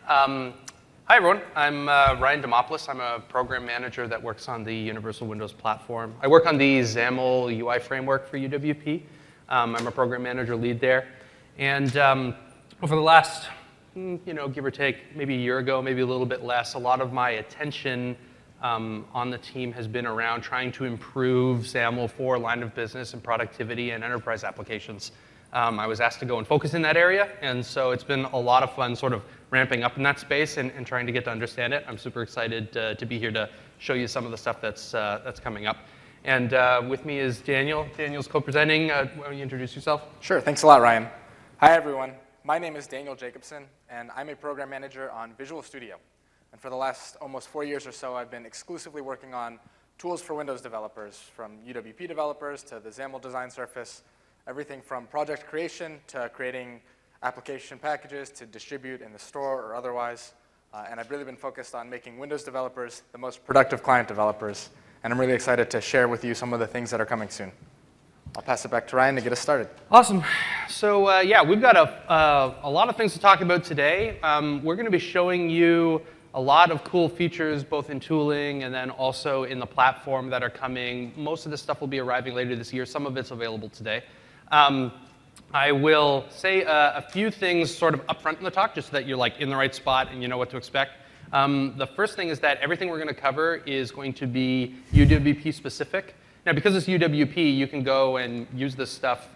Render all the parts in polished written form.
Hi, everyone. I'm Ryan Demopoulos. I'm a program manager that works on the Universal Windows platform. I work on the XAML UI framework for UWP. I'm a program manager lead there. And over the last, give or take, maybe a year ago, maybe a little bit less, a lot of my attention on the team has been around trying to improve XAML for line of business and productivity and enterprise applications. I was asked to go and focus in that area, and so it's been a lot of fun sort of ramping up in that space and trying to get to understand it. I'm super excited to be here to show you some of the stuff that's coming up. And with me is Daniel. Daniel's co-presenting. Why don't you introduce yourself? Sure, thanks a lot, Ryan. Hi, everyone. My name is Daniel Jacobson, and I'm a program manager on Visual Studio. And for the last almost 4 years or so, I've been exclusively working on tools for Windows developers, from UWP developers to the XAML design surface, everything from project creation to creating application packages to distribute in the store or otherwise. And I've really been focused on making Windows developers the most productive client developers. And I'm really excited to share with you some of the things that are coming soon. I'll pass it back to Ryan to get us started. Awesome. So yeah, we've got a lot of things to talk about today. We're going to be showing you a lot of cool features, both in tooling and then also in the platform that are coming. Most of this stuff will be arriving later this year. Some of it's available today. I will say a few things sort of up front in the talk, just so that you're like in the right spot and you know what to expect. The first thing is that everything we're going to cover is going to be UWP specific. Now, because it's UWP, you can go and use this stuff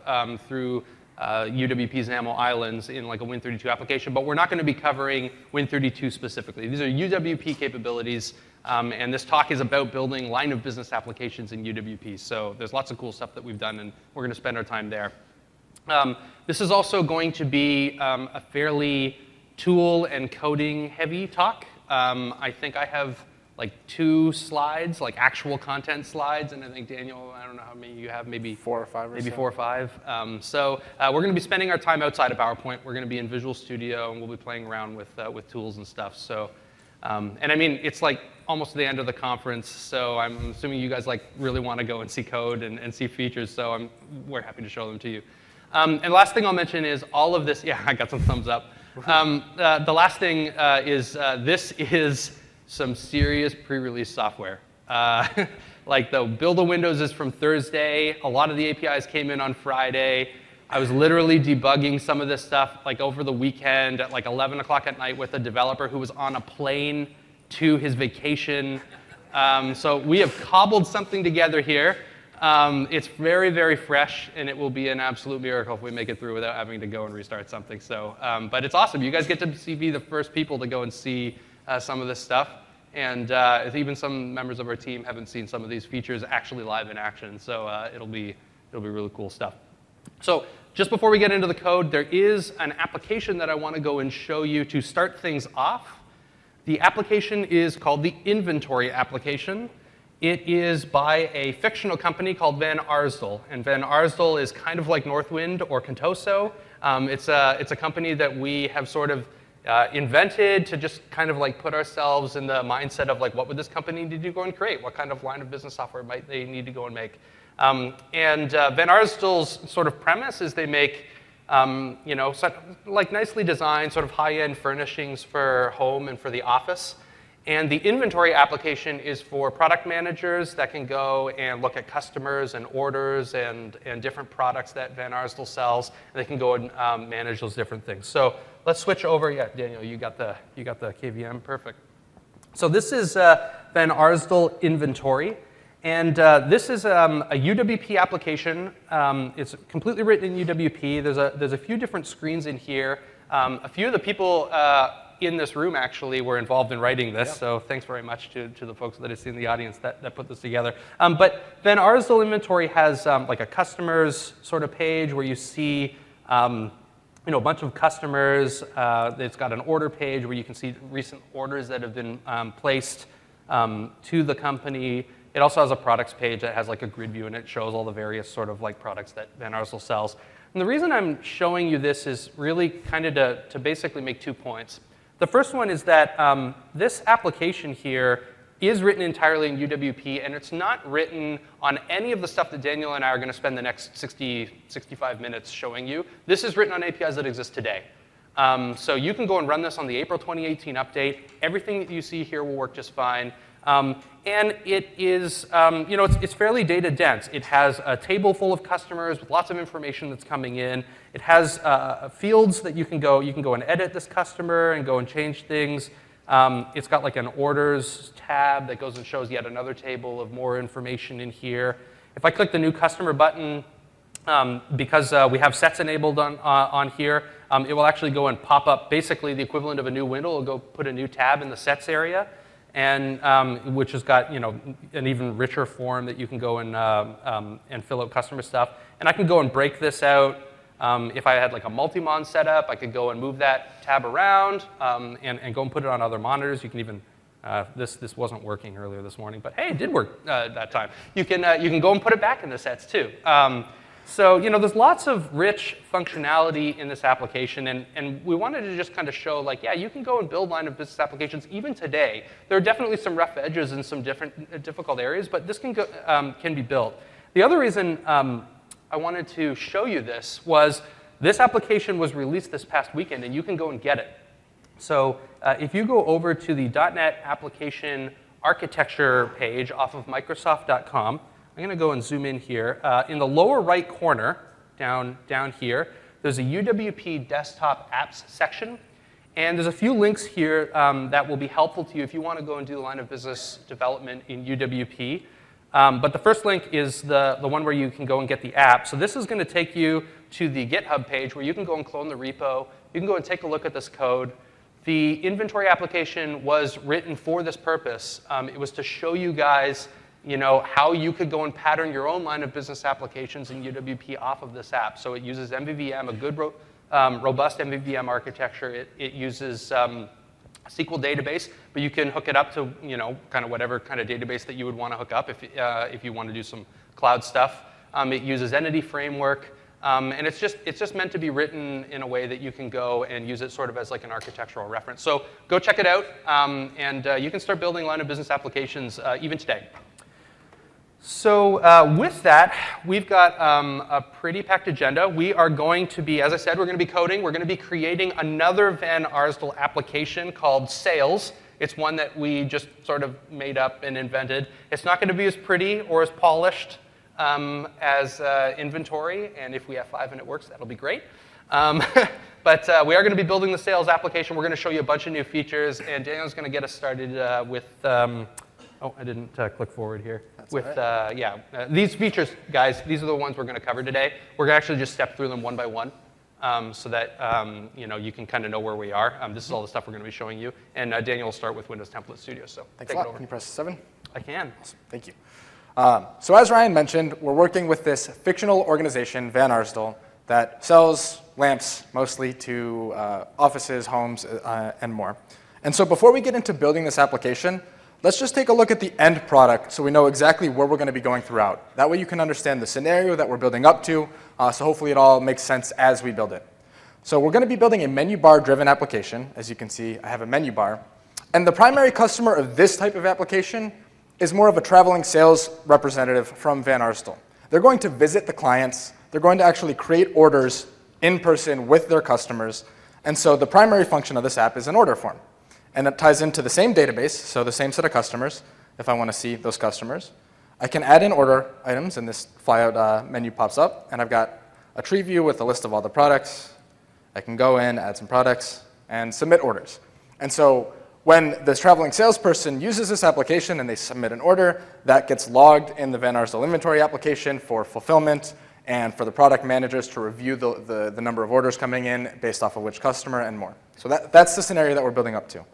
through UWP's XAML islands in like a Win32 application, but we're not going to be covering Win32 specifically. These are UWP capabilities, and this talk is about building line of business applications in UWP. So there's lots of cool stuff that we've done, and we're going to spend our time there. This is also going to be a fairly tool and coding heavy talk. I think I have like 2 slides, like actual content slides, and I think Daniel, I don't know how many you have, maybe 4 or 5 or maybe so. 4 or 5. So we're going to be spending our time outside of PowerPoint. We're going to be in Visual Studio, and we'll be playing around with tools and stuff. So, and I mean, it's like almost the end of the conference, so I'm assuming you guys like really want to go and see code and see features. So we're happy to show them to you. And last thing I'll mention is all of this. Yeah, I got some thumbs up. The last thing is this is some serious pre-release software. Like the build of Windows is from Thursday. A lot of the APIs came in on Friday. I was literally debugging some of this stuff like over the weekend at like 11 o'clock at night with a developer who was on a plane to his vacation. So we have cobbled something together here. It's very, very fresh, and it will be an absolute miracle if we make it through without having to go and restart something. So, but it's awesome. You guys get to be the first people to go and see some of this stuff. And even some members of our team haven't seen some of these features actually live in action. So it'll be really cool stuff. So just before we get into the code, there is an application that I want to go and show you to start things off. The application is called the Inventory application. It is by a fictional company called Van Arsdale. And Van Arsdale is kind of like Northwind or Contoso. It's a company that we have sort of invented to just kind of like put ourselves in the mindset of like, what would this company need to go and create? What kind of line of business software might they need to go and make? And Van Arsdale's sort of premise is they make like nicely designed sort of high-end furnishings for home and for the office. And the Inventory application is for product managers that can go and look at customers and orders and different products that Van Arsdale sells, and they can go and manage those different things. So let's switch over. Yeah, Daniel, you got the KVM, perfect. So this is Van Arsdale Inventory, and this is a UWP application. It's completely written in UWP. There's a few different screens in here. A few of the people in this room actually were involved in writing this, so thanks very much to the folks that I see in the audience that put this together. But Van Arsdale Inventory has like a customers sort of page where you see a bunch of customers. It's got an order page where you can see recent orders that have been placed to the company. It also has a products page that has like a grid view, and it shows all the various sort of like products that Van Arsdale sells. And the reason I'm showing you this is really kind of to basically make 2 points. The first one is that this application here is written entirely in UWP, and it's not written on any of the stuff that Daniel and I are going to spend the next 65 minutes showing you. This is written on APIs that exist today. So you can go and run this on the April 2018 update. Everything that you see here will work just fine. And it is, it's fairly data dense. It has a table full of customers with lots of information that's coming in. It has fields that you can go and edit this customer and go and change things. It's got like an orders tab that goes and shows yet another table of more information in here. If I click the new customer button, because we have sets enabled on here, it will actually go and pop up basically the equivalent of a new window. It'll go put a new tab in the sets area, and which has got an even richer form that you can go and fill out customer stuff. And I can go and break this out. If I had like a multi-mon setup, I could go and move that tab around and go and put it on other monitors. You can even this wasn't working earlier this morning, but hey, it did work that time. You can go and put it back in the sets too. So there's lots of rich functionality in this application, and we wanted to just kind of show, like, yeah, you can go and build line of business applications even today. There are definitely some rough edges in some difficult areas, but this can be built. The other reason I wanted to show you this was this application was released this past weekend, and you can go and get it. So if you go over to the .NET application architecture page off of Microsoft.com, I'm going to go and zoom in here. In the lower right corner, down here, there's a UWP desktop apps section. And there's a few links here that will be helpful to you if you want to go and do the line of business development in UWP. But the first link is the one where you can go and get the app. So this is going to take you to the GitHub page where you can go and clone the repo. You can go and take a look at this code. The inventory application was written for this purpose. It was to show you guys how you could go and pattern your own line of business applications in UWP off of this app. So it uses MVVM, a good robust MVVM architecture. It uses a SQL database, but you can hook it up to kind of whatever kind of database that you would want to hook up if you want to do some cloud stuff. It uses Entity Framework, and it's just meant to be written in a way that you can go and use it sort of as like an architectural reference. So go check it out, and you can start building line of business applications even today. So with that, we've got a pretty packed agenda. We are going to be, as I said, we're going to be coding. We're going to be creating another Van Arsdale application called Sales. It's one that we just sort of made up and invented. It's not going to be as pretty or as polished as Inventory, and if we have 5 and it works, that'll be great. But we are going to be building the Sales application. We're going to show you a bunch of new features, and Daniel's going to get us started with oh, I didn't click forward here. That's with right. these features, guys, these are the ones we're going to cover today. We're going to actually just step through them one by one so that you can kind of know where we are. This is all the stuff we're going to be showing you. And Daniel will start with Windows Template Studio. So Thanks take a it lot. over. Can you press 7? I can. Awesome. Thank you. So as Ryan mentioned, we're working with this fictional organization, Van Arsdale, that sells lamps mostly to offices, homes, and more. And so before we get into building this application, let's just take a look at the end product so we know exactly where we're going to be going throughout. That way you can understand the scenario that we're building up to, so hopefully it all makes sense as we build it. So we're going to be building a menu bar-driven application. As you can see, I have a menu bar. And the primary customer of this type of application is more of a traveling sales representative from Van Arsdale. They're going to visit the clients. They're going to actually create orders in person with their customers. And so the primary function of this app is an order form. And it ties into the same database, so the same set of customers, if I want to see those customers. I can add in order items, and this flyout menu pops up. And I've got a tree view with a list of all the products. I can go in, add some products, and submit orders. And so when this traveling salesperson uses this application and they submit an order, that gets logged in the Van Arsdale inventory application for fulfillment and for the product managers to review the number of orders coming in based off of which customer and more. So that's the scenario that we're building up to.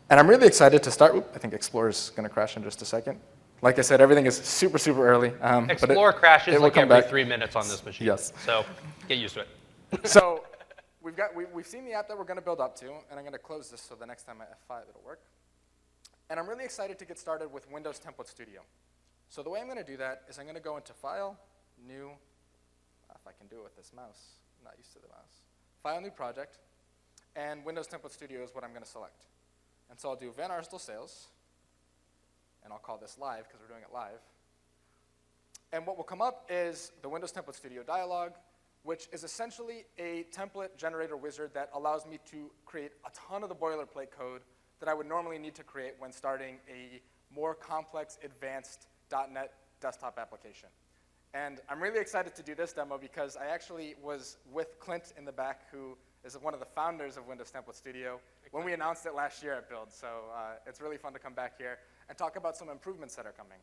And I'm really excited to start. I think Explorer's going to crash in just a second. Like I said, everything is super, super early. Explorer crashes like every 3 minutes on this machine. Yes. So get used to it. So we've seen the app that we're going to build up to, and I'm going to close this so the next time I F5 it'll work. And I'm really excited to get started with Windows Template Studio. So the way I'm going to do that is I'm going to go into File, New, if I can do it with this mouse. I'm not used to the mouse. File, New Project, and Windows Template Studio is what I'm going to select. And so I'll do Van Arsdale Sales, and I'll call this live because we're doing it live. And what will come up is the Windows Template Studio dialog. which is essentially a template generator wizard that allows me to create a ton of the boilerplate code that I would normally need to create when starting a more complex, advanced .NET desktop application. And I'm really excited to do this demo because I actually was with Clint in the back, who is one of the founders of Windows Template Studio, when we announced it last year at Build. So it's really fun to come back here and talk about some improvements that are coming.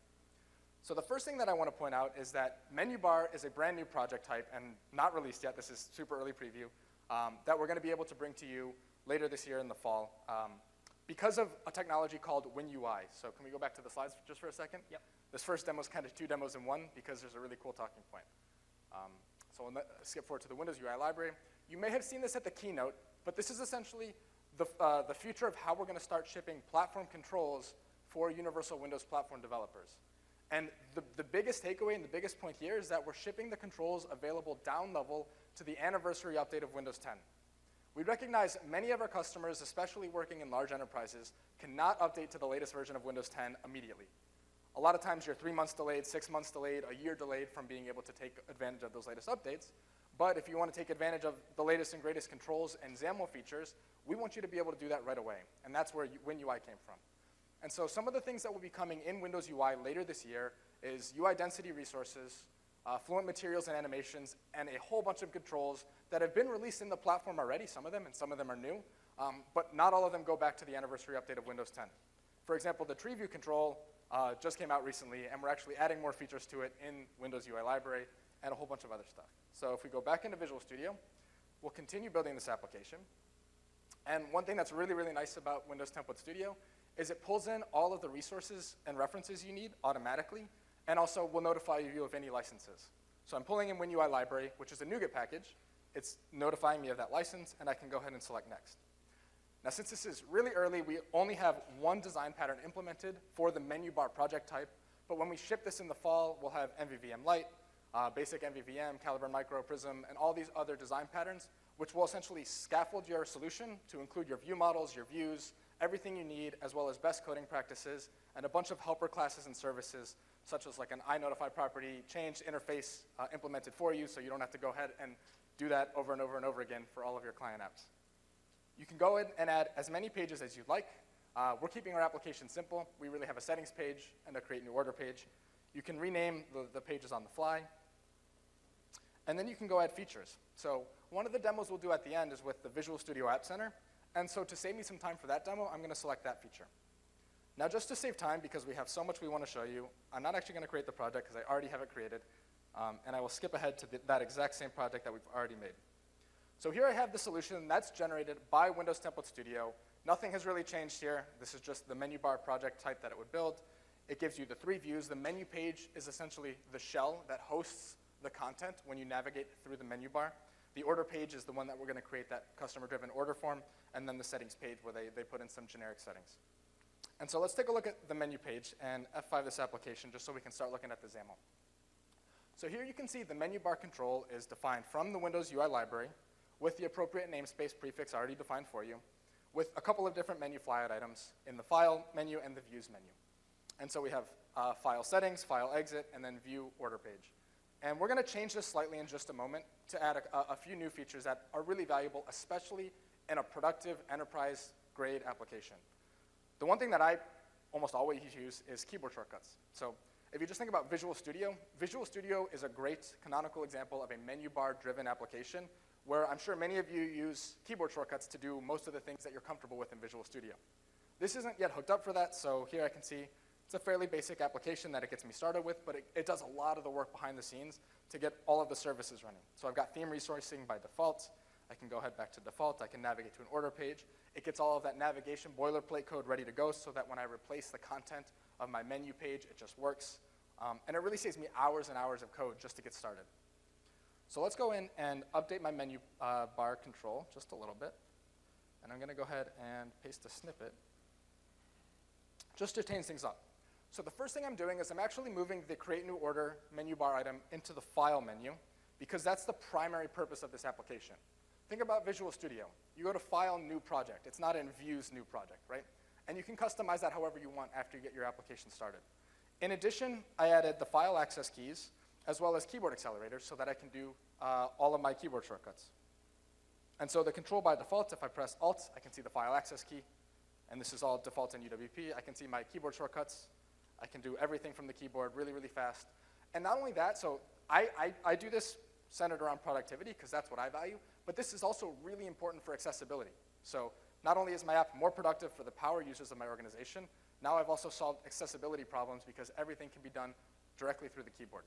So the first thing that I want to point out is that menu bar is a brand new project type and not released yet. This is super early preview that we're going to be able to bring to you later this year in the fall because of a technology called WinUI. So can we go back to the slides just for a second? Yep. This first demo is kind of 2 demos in one because there's a really cool talking point. So I'll skip forward to the Windows UI library. You may have seen this at the keynote, but this is essentially the future of how we're going to start shipping platform controls for Universal Windows Platform developers. And the biggest takeaway and the biggest point here is that we're shipping the controls available down level to the anniversary update of Windows 10. We recognize many of our customers, especially working in large enterprises, cannot update to the latest version of Windows 10 immediately. A lot of times you're 3 months delayed, 6 months delayed, a year delayed from being able to take advantage of those latest updates. But if you want to take advantage of the latest and greatest controls and XAML features, we want you to be able to do that right away. And that's where WinUI came from. And so some of the things that will be coming in Windows UI later this year is UI density resources, fluent materials and animations, and a whole bunch of controls that have been released in the platform already, some of them, and some of them are new. But not all of them go back to the anniversary update of Windows 10. For example, the tree view control just came out recently, and we're actually adding more features to it in Windows UI library and a whole bunch of other stuff. So if we go back into Visual Studio, we'll continue building this application. And one thing that's really, really nice about Windows Template Studio is it pulls in all of the resources and references you need automatically, and also will notify you of any licenses. So I'm pulling in WinUI library, which is a NuGet package. It's notifying me of that license, and I can go ahead and select next. Now, since this is really early, we only have one design pattern implemented for the menu bar project type, but when we ship this in the fall, we'll have MVVM Lite, basic MVVM, Caliburn Micro, Prism, and all these other design patterns, which will essentially scaffold your solution to include your view models, your views, everything you need, as well as best coding practices, and a bunch of helper classes and services, such as like an iNotify property change interface implemented for you, so you don't have to go ahead and do that over and over and over again for all of your client apps. You can go in and add as many pages as you'd like. We're keeping our application simple. We really have a settings page and a create new order page. You can rename the pages on the fly. And then you can go add features. So one of the demos we'll do at the end is with the Visual Studio App Center. And so to save me some time for that demo, I'm going to select that feature. Now, just to save time, because we have so much we want to show you, I'm not actually going to create the project because I already have it created. And I will skip ahead to that exact same project that we've already made. So here I have the solution that's generated by Windows Template Studio. Nothing has really changed here. This is just the menu bar project type that it would build. It gives you the 3 views. The menu page is essentially the shell that hosts the content when you navigate through the menu bar. The order page is the one that we're going to create that customer-driven order form, and then the settings page where they put in some generic settings. And so let's take a look at the menu page and F5 this application just so we can start looking at the XAML. So here you can see the menu bar control is defined from the Windows UI library with the appropriate namespace prefix already defined for you, with a couple of different menu flyout items in the File menu and the Views menu. And so we have File Settings, File Exit, and then View Order Page. And we're going to change this slightly in just a moment to add a few new features that are really valuable, especially in a productive enterprise-grade application. The one thing that I almost always use is keyboard shortcuts. So if you just think about Visual Studio is a great canonical example of a menu bar-driven application where I'm sure many of you use keyboard shortcuts to do most of the things that you're comfortable with in Visual Studio. This isn't yet hooked up for that, so here I can see it's a fairly basic application that it gets me started with, but it does a lot of the work behind the scenes to get all of the services running. So I've got theme resourcing by default. I can go ahead back to default. I can navigate to an order page. It gets all of that navigation boilerplate code ready to go so that when I replace the content of my menu page, it just works. And it really saves me hours and hours of code just to get started. So let's go in and update my menu bar control just a little bit. And I'm going to go ahead and paste a snippet just to change things up. So the first thing I'm doing is I'm actually moving the Create New Order menu bar item into the File menu because that's the primary purpose of this application. Think about Visual Studio. You go to File, New Project. It's not in Views, New Project, right? And you can customize that however you want after you get your application started. In addition, I added the file access keys as well as keyboard accelerators so that I can do all of my keyboard shortcuts. And so the control by default, if I press Alt, I can see the file access key. And this is all default in UWP. I can see my keyboard shortcuts. I can do everything from the keyboard really, really fast. And not only that, so I do this centered around productivity because that's what I value, but this is also really important for accessibility. So not only is my app more productive for the power users of my organization, now I've also solved accessibility problems because everything can be done directly through the keyboard.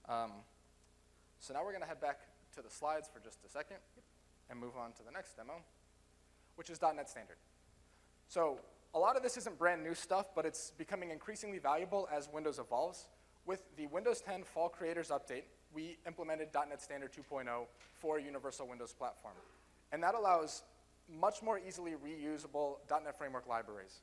So now we're going to head back to the slides for just a second and move on to the next demo, which is .NET Standard. So a lot of this isn't brand new stuff, but it's becoming increasingly valuable as Windows evolves. With the Windows 10 Fall Creators Update, we implemented .NET Standard 2.0 for Universal Windows Platform. And that allows much more easily reusable .NET Framework libraries.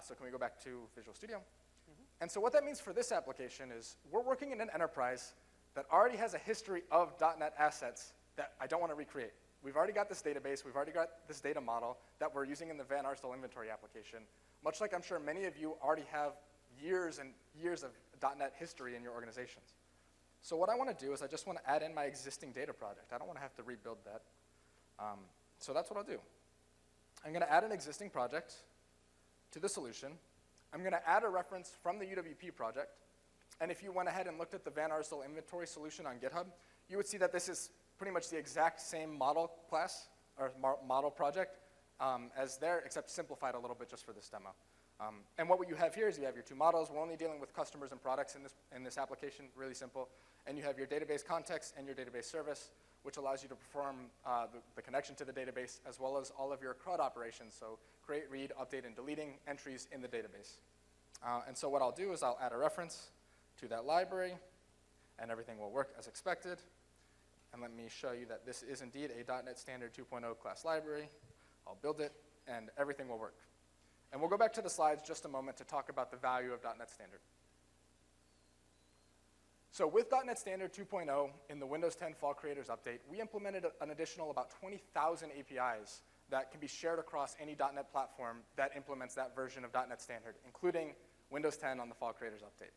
So can we go back to Visual Studio? Mm-hmm. And so what that means for this application is we're working in an enterprise that already has a history of .NET assets that I don't want to recreate. We've already got this database, we've already got this data model that we're using in the Van Arsdale inventory application, much like I'm sure many of you already have years and years of .NET history in your organizations. So what I want to do is I just want to add in my existing data project. I don't want to have to rebuild that. So that's what I'll do. I'm going to add an existing project to the solution. I'm going to add a reference from the UWP project. And if you went ahead and looked at the Van Arsdale inventory solution on GitHub, you would see that this is pretty much the exact same model class or model project as there, except simplified a little bit just for this demo. And what you have here is you have your two models. We're only dealing with customers and products in this application, really simple. And you have your database context and your database service, which allows you to perform the connection to the database, as well as all of your CRUD operations, so create, read, update, and deleting entries in the database. And so what I'll do is I'll add a reference to that library, and everything will work as expected. And let me show you that this is indeed a .NET Standard 2.0 class library. I'll build it, and everything will work. And we'll go back to the slides just a moment to talk about the value of .NET Standard. So with .NET Standard 2.0 in the Windows 10 Fall Creators Update, we implemented an additional about 20,000 APIs that can be shared across any .NET platform that implements that version of .NET Standard, including Windows 10 on the Fall Creators Update.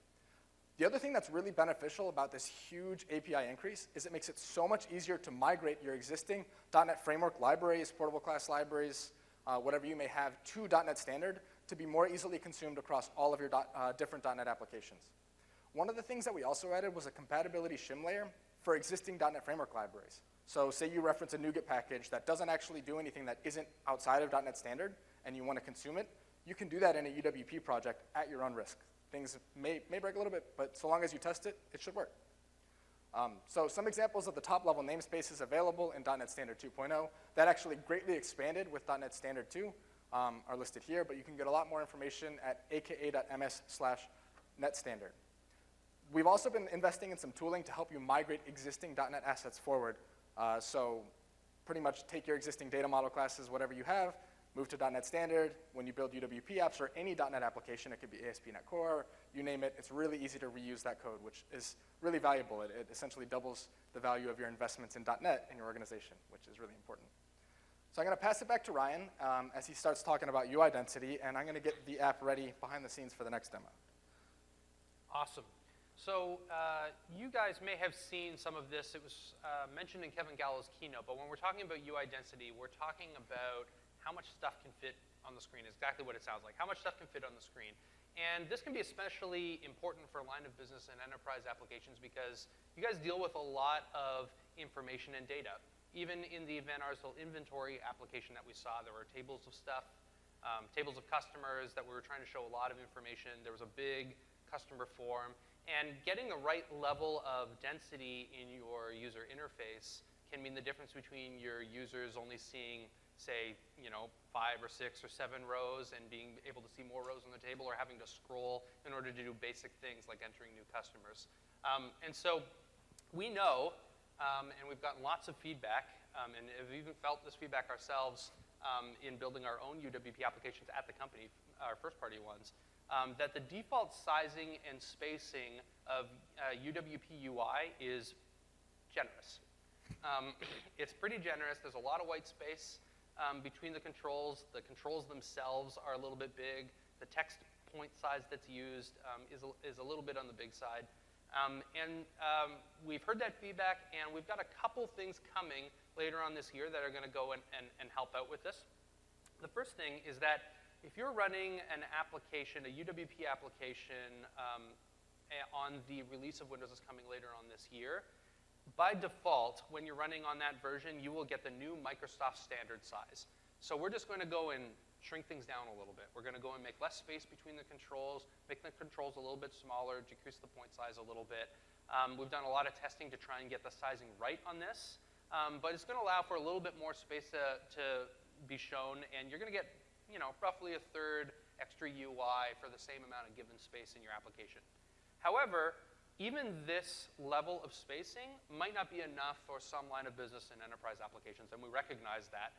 The other thing that's really beneficial about this huge API increase is it makes it so much easier to migrate your existing .NET Framework libraries, portable class libraries, whatever you may have, to .NET Standard to be more easily consumed across all of your different .NET applications. One of the things that we also added was a compatibility shim layer for existing .NET Framework libraries. So say you reference a NuGet package that doesn't actually do anything that isn't outside of .NET Standard and you want to consume it, you can do that in a UWP project at your own risk. Things may break a little bit, but so long as you test it, it should work. So some examples of the top-level namespaces available in .NET Standard 2.0 that actually greatly expanded with .NET Standard 2 are listed here, but you can get a lot more information at aka.ms/netstandard. We've also been investing in some tooling to help you migrate existing .NET assets forward. So pretty much take your existing data model classes, whatever you have, move to .NET Standard. When you build UWP apps or any .NET application, it could be ASP.NET Core, you name it, it's really easy to reuse that code, which is really valuable. It essentially doubles the value of your investments in .NET in your organization, which is really important. So I'm going to pass it back to Ryan as he starts talking about UI density, and I'm going to get the app ready behind the scenes for the next demo. Awesome. So you guys may have seen some of this. It was mentioned in Kevin Gallo's keynote, but when we're talking about UI density, we're talking about how much stuff can fit on the screen, exactly what it sounds like. How much stuff can fit on the screen. And this can be especially important for line of business and enterprise applications because you guys deal with a lot of information and data. Even in the Van Arsdale inventory application that we saw, there were tables of stuff, tables of customers that we were trying to show a lot of information. There was a big customer form. And getting the right level of density in your user interface can mean the difference between your users only seeing, say, 5 or 6 or 7 rows and being able to see more rows on the table, or having to scroll in order to do basic things like entering new customers. And so we know, and we've gotten lots of feedback, and have even felt this feedback ourselves in building our own UWP applications at the company, our first-party ones, that the default sizing and spacing of UWP UI is generous. It's pretty generous. There's a lot of white space between the controls. The controls themselves are a little bit big. The text point size that's used is a little bit on the big side. We've heard that feedback, and we've got a couple things coming later on this year that are going to go and help out with this. The first thing is that if you're running an application, a UWP application, on the release of Windows that's coming later on this year, by default, when you're running on that version, you will get the new Microsoft standard size. So we're just going to go and shrink things down a little bit. We're going to go and make less space between the controls, make the controls a little bit smaller, decrease the point size a little bit. We've done a lot of testing to try and get the sizing right on this, but it's going to allow for a little bit more space to be shown, and you're going to get, roughly a third extra UI for the same amount of given space in your application. However, even this level of spacing might not be enough for some line of business and enterprise applications, and we recognize that.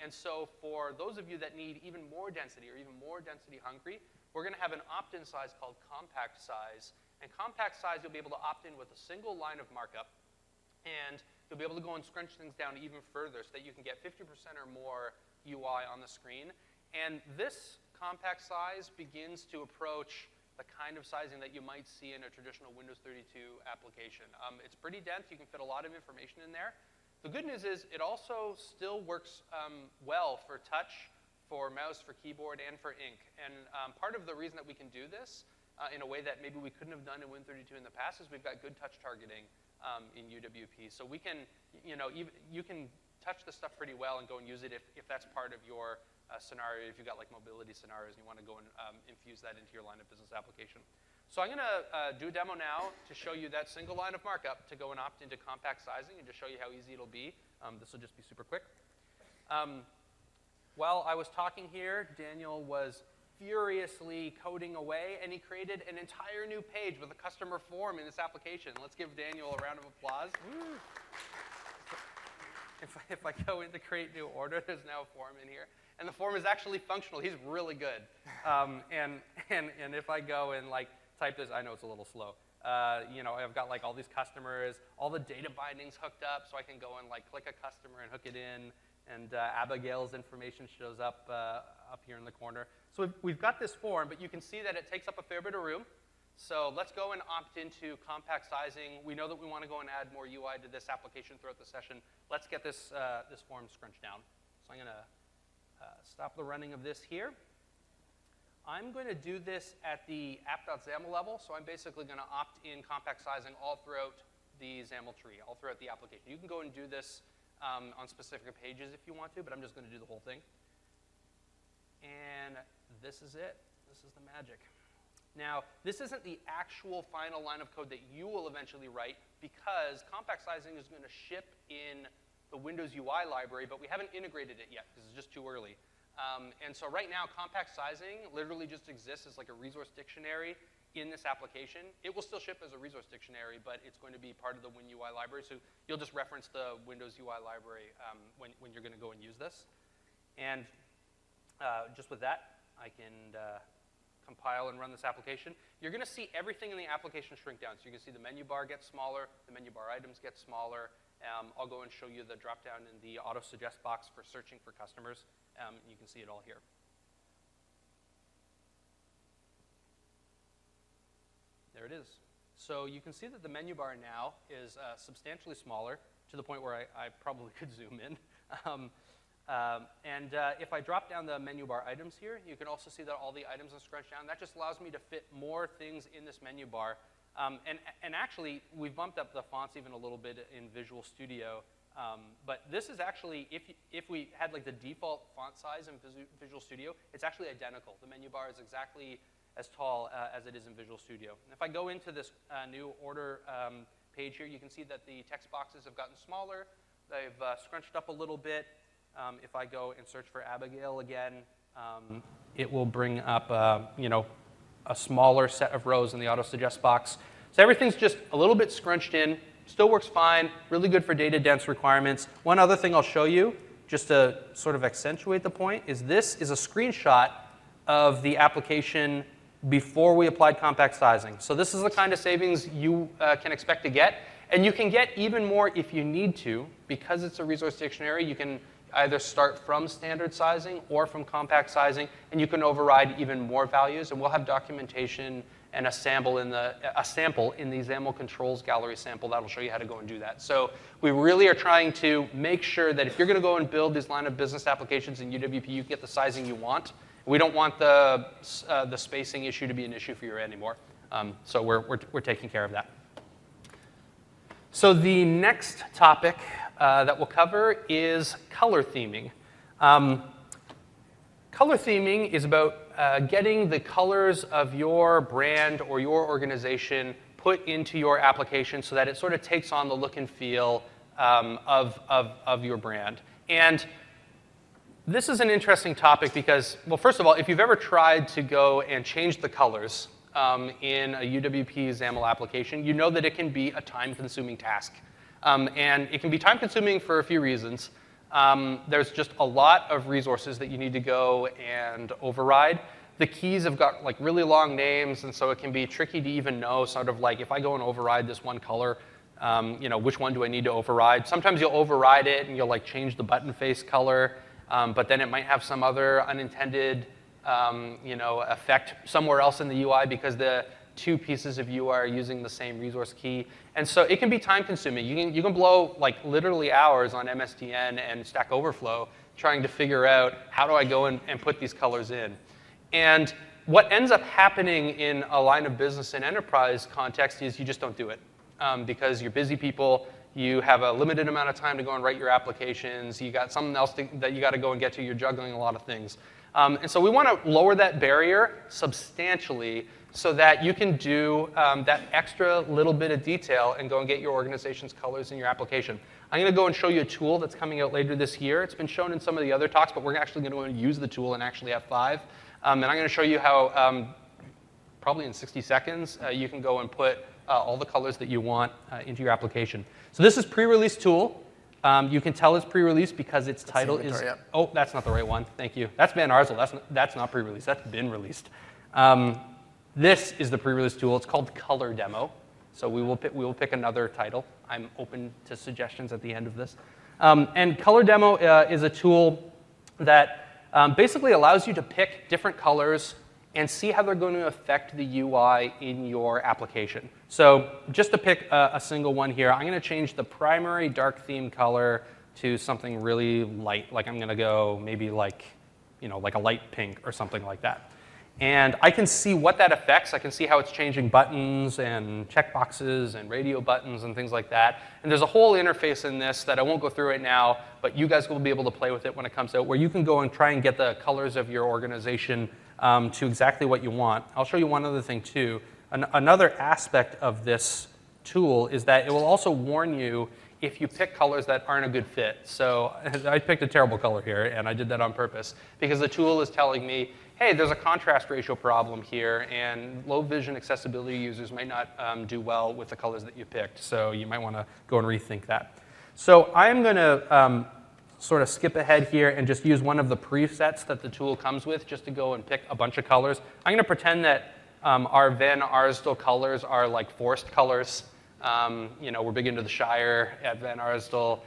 And so for those of you that need even more density or even more density hungry, we're going to have an opt-in size called compact size. And compact size, you'll be able to opt in with a single line of markup, and you'll be able to go and scrunch things down even further so that you can get 50% or more UI on the screen. And this compact size begins to approach the kind of sizing that you might see in a traditional Windows 32 application. It's pretty dense. You can fit a lot of information in there. The good news is it also still works well for touch, for mouse, for keyboard, and for ink. And part of the reason that we can do this in a way that maybe we couldn't have done in Win32 in the past is we've got good touch targeting in UWP. So we can, you can touch this stuff pretty well and go and use it if that's part of your scenario, if you've got like mobility scenarios and you want to go and infuse that into your line of business application. So I'm going to do a demo now to show you that single line of markup to go and opt into compact sizing and just show you how easy it'll be. This will just be super quick. While I was talking here, Daniel was furiously coding away, and he created an entire new page with a customer form in this application. Let's give Daniel a round of applause. If I go into create new order, there's now a form in here. And the form is actually functional. He's really good. And if I go and type this, I know it's a little slow. I've got all these customers, all the data bindings hooked up, so I can go and click a customer and hook it in. And Abigail's information shows up up here in the corner. So we've got this form, but you can see that it takes up a fair bit of room. So let's go and opt into compact sizing. We know that we want to go and add more UI to this application throughout the session. Let's get this form scrunched down. So I'm going to stop the running of this here. I'm going to do this at the app.xaml level. So I'm basically going to opt in compact sizing all throughout the XAML tree, all throughout the application. You can go and do this on specific pages if you want to, but I'm just going to do the whole thing. And this is it. This is the magic. Now, this isn't the actual final line of code that you will eventually write because compact sizing is going to ship in the Windows UI library, but we haven't integrated it yet because it's just too early. And so right now, compact sizing literally just exists as a resource dictionary in this application. It will still ship as a resource dictionary, but it's going to be part of the WinUI library. So you'll just reference the Windows UI library when you're going to go and use this. And just with that, I can compile and run this application. You're going to see everything in the application shrink down. So you can see the menu bar gets smaller, the menu bar items get smaller. I'll go and show you the drop-down in the auto-suggest box for searching for customers. You can see it all here. There it is. So you can see that the menu bar now is substantially smaller to the point where I probably could zoom in. If I drop down the menu bar items here, you can also see that all the items are scrunched down. That just allows me to fit more things in this menu bar. And actually, we've bumped up the fonts even a little bit in Visual Studio. But this is actually, if we had the default font size in Visual Studio, it's actually identical. The menu bar is exactly as tall as it is in Visual Studio. And if I go into this new order page here, you can see that the text boxes have gotten smaller. They've scrunched up a little bit. If I go and search for Abigail again, it will bring up a smaller set of rows in the auto-suggest box. So everything's just a little bit scrunched in. Still works fine. Really good for data-dense requirements. One other thing I'll show you, just to sort of accentuate the point, is this is a screenshot of the application before we applied compact sizing. So this is the kind of savings you can expect to get. And you can get even more if you need to. Because it's a resource dictionary, you can either start from standard sizing or from compact sizing, and you can override even more values. And we'll have documentation and a sample in the XAML controls gallery sample that'll show you how to go and do that. So we really are trying to make sure that if you're going to go and build these line of business applications in UWP, you get the sizing you want. We don't want the spacing issue to be an issue for you anymore. So we're taking care of that. So the next topic that we'll cover is color theming. Color theming is about getting the colors of your brand or your organization put into your application so that it sort of takes on the look and feel of your brand. And this is an interesting topic because, well, first of all, if you've ever tried to go and change the colors in a UWP XAML application, you know that it can be a time-consuming task. And it can be time-consuming for a few reasons. There's just a lot of resources that you need to go and override. The keys have got like really long names, and so it can be tricky to even know sort of like if I go and override this one color, which one do I need to override? Sometimes you'll override it and you'll like change the button face color, but then it might have some other unintended effect somewhere else in the UI because the two pieces of UI are using the same resource key. And so it can be time consuming. You can blow like literally hours on MSDN and Stack Overflow trying to figure out how do I go and put these colors in. And what ends up happening in a line of business and enterprise context is you just don't do it because you're busy people. You have a limited amount of time to go and write your applications. You got something else that you got to go and get to. You're juggling a lot of things. And so we want to lower that barrier substantially so that you can do that extra little bit of detail and go and get your organization's colors in your application. I'm going to go and show you a tool that's coming out later this year. It's been shown in some of the other talks, but we're actually going to go and use the tool in actually F5. And I'm going to show you how, probably in 60 seconds, you can go and put all the colors that you want into your application. So this is pre-release tool. You can tell it's pre-release because its title is... Oh, that's not the right one. Thank you. That's Van Arsdale. That's not pre-release. That's been released. This is the pre-release tool. It's called Color Demo. So we will pick another title. I'm open to suggestions at the end of this. And Color Demo is a tool that basically allows you to pick different colors and see how they're going to affect the UI in your application. So just to pick a single one here, I'm going to change the primary dark theme color to something really light. Like I'm going to go maybe like a light pink or something like that. And I can see what that affects. I can see how it's changing buttons and checkboxes and radio buttons and things like that. And there's a whole interface in this that I won't go through right now, but you guys will be able to play with it when it comes out, where you can go and try and get the colors of your organization to exactly what you want. I'll show you one other thing, too. Another aspect of this tool is that it will also warn you if you pick colors that aren't a good fit. So I picked a terrible color here, and I did that on purpose, because the tool is telling me, hey, there's a contrast ratio problem here, and low vision accessibility users might not do well with the colors that you picked. So you might want to go and rethink that. So I'm going to sort of skip ahead here and just use one of the presets that the tool comes with just to go and pick a bunch of colors. I'm going to pretend that our Van Arsdale colors are like forest colors. We're big into the Shire at Van Arsdale.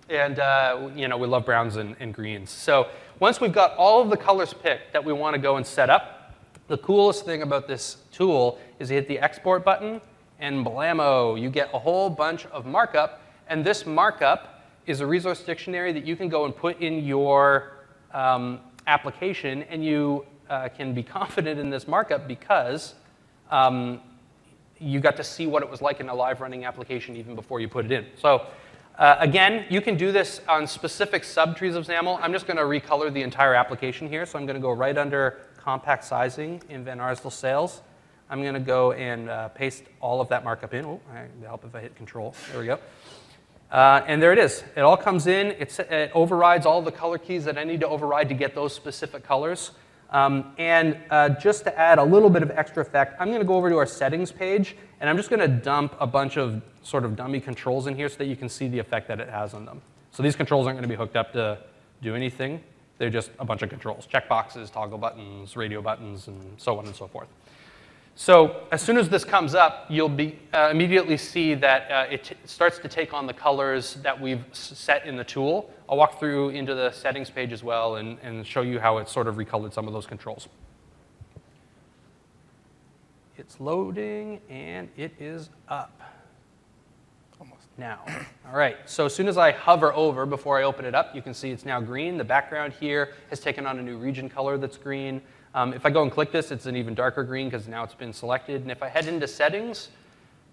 We love browns and greens. So once we've got all of the colors picked that we want to go and set up, the coolest thing about this tool is you hit the export button, and blammo, you get a whole bunch of markup. And this markup is a resource dictionary that you can go and put in your application, and you can be confident in this markup because you got to see what it was like in a live running application even before you put it in. So again, you can do this on specific subtrees of XAML. I'm just going to recolor the entire application here. So I'm going to go right under compact sizing in Van Arsdale sales. I'm going to go and paste all of that markup in. Oh, it'll help if I hit Control. There we go. And there it is. It all comes in. It overrides all the color keys that I need to override to get those specific colors. Just to add a little bit of extra effect, I'm going to go over to our settings page, and I'm just going to dump a bunch of sort of dummy controls in here so that you can see the effect that it has on them. So these controls aren't going to be hooked up to do anything. They're just a bunch of controls, checkboxes, toggle buttons, radio buttons, and so on and so forth. So as soon as this comes up, you'll immediately see that it starts to take on the colors that we've set in the tool. I'll walk through into the settings page as well and show you how it's sort of recolored some of those controls. It's loading, and it is up. Almost. Now. All right, so as soon as I hover over before I open it up, you can see it's now green. The background here has taken on a new region color that's green. If I go and click this, it's an even darker green because now it's been selected. And if I head into settings,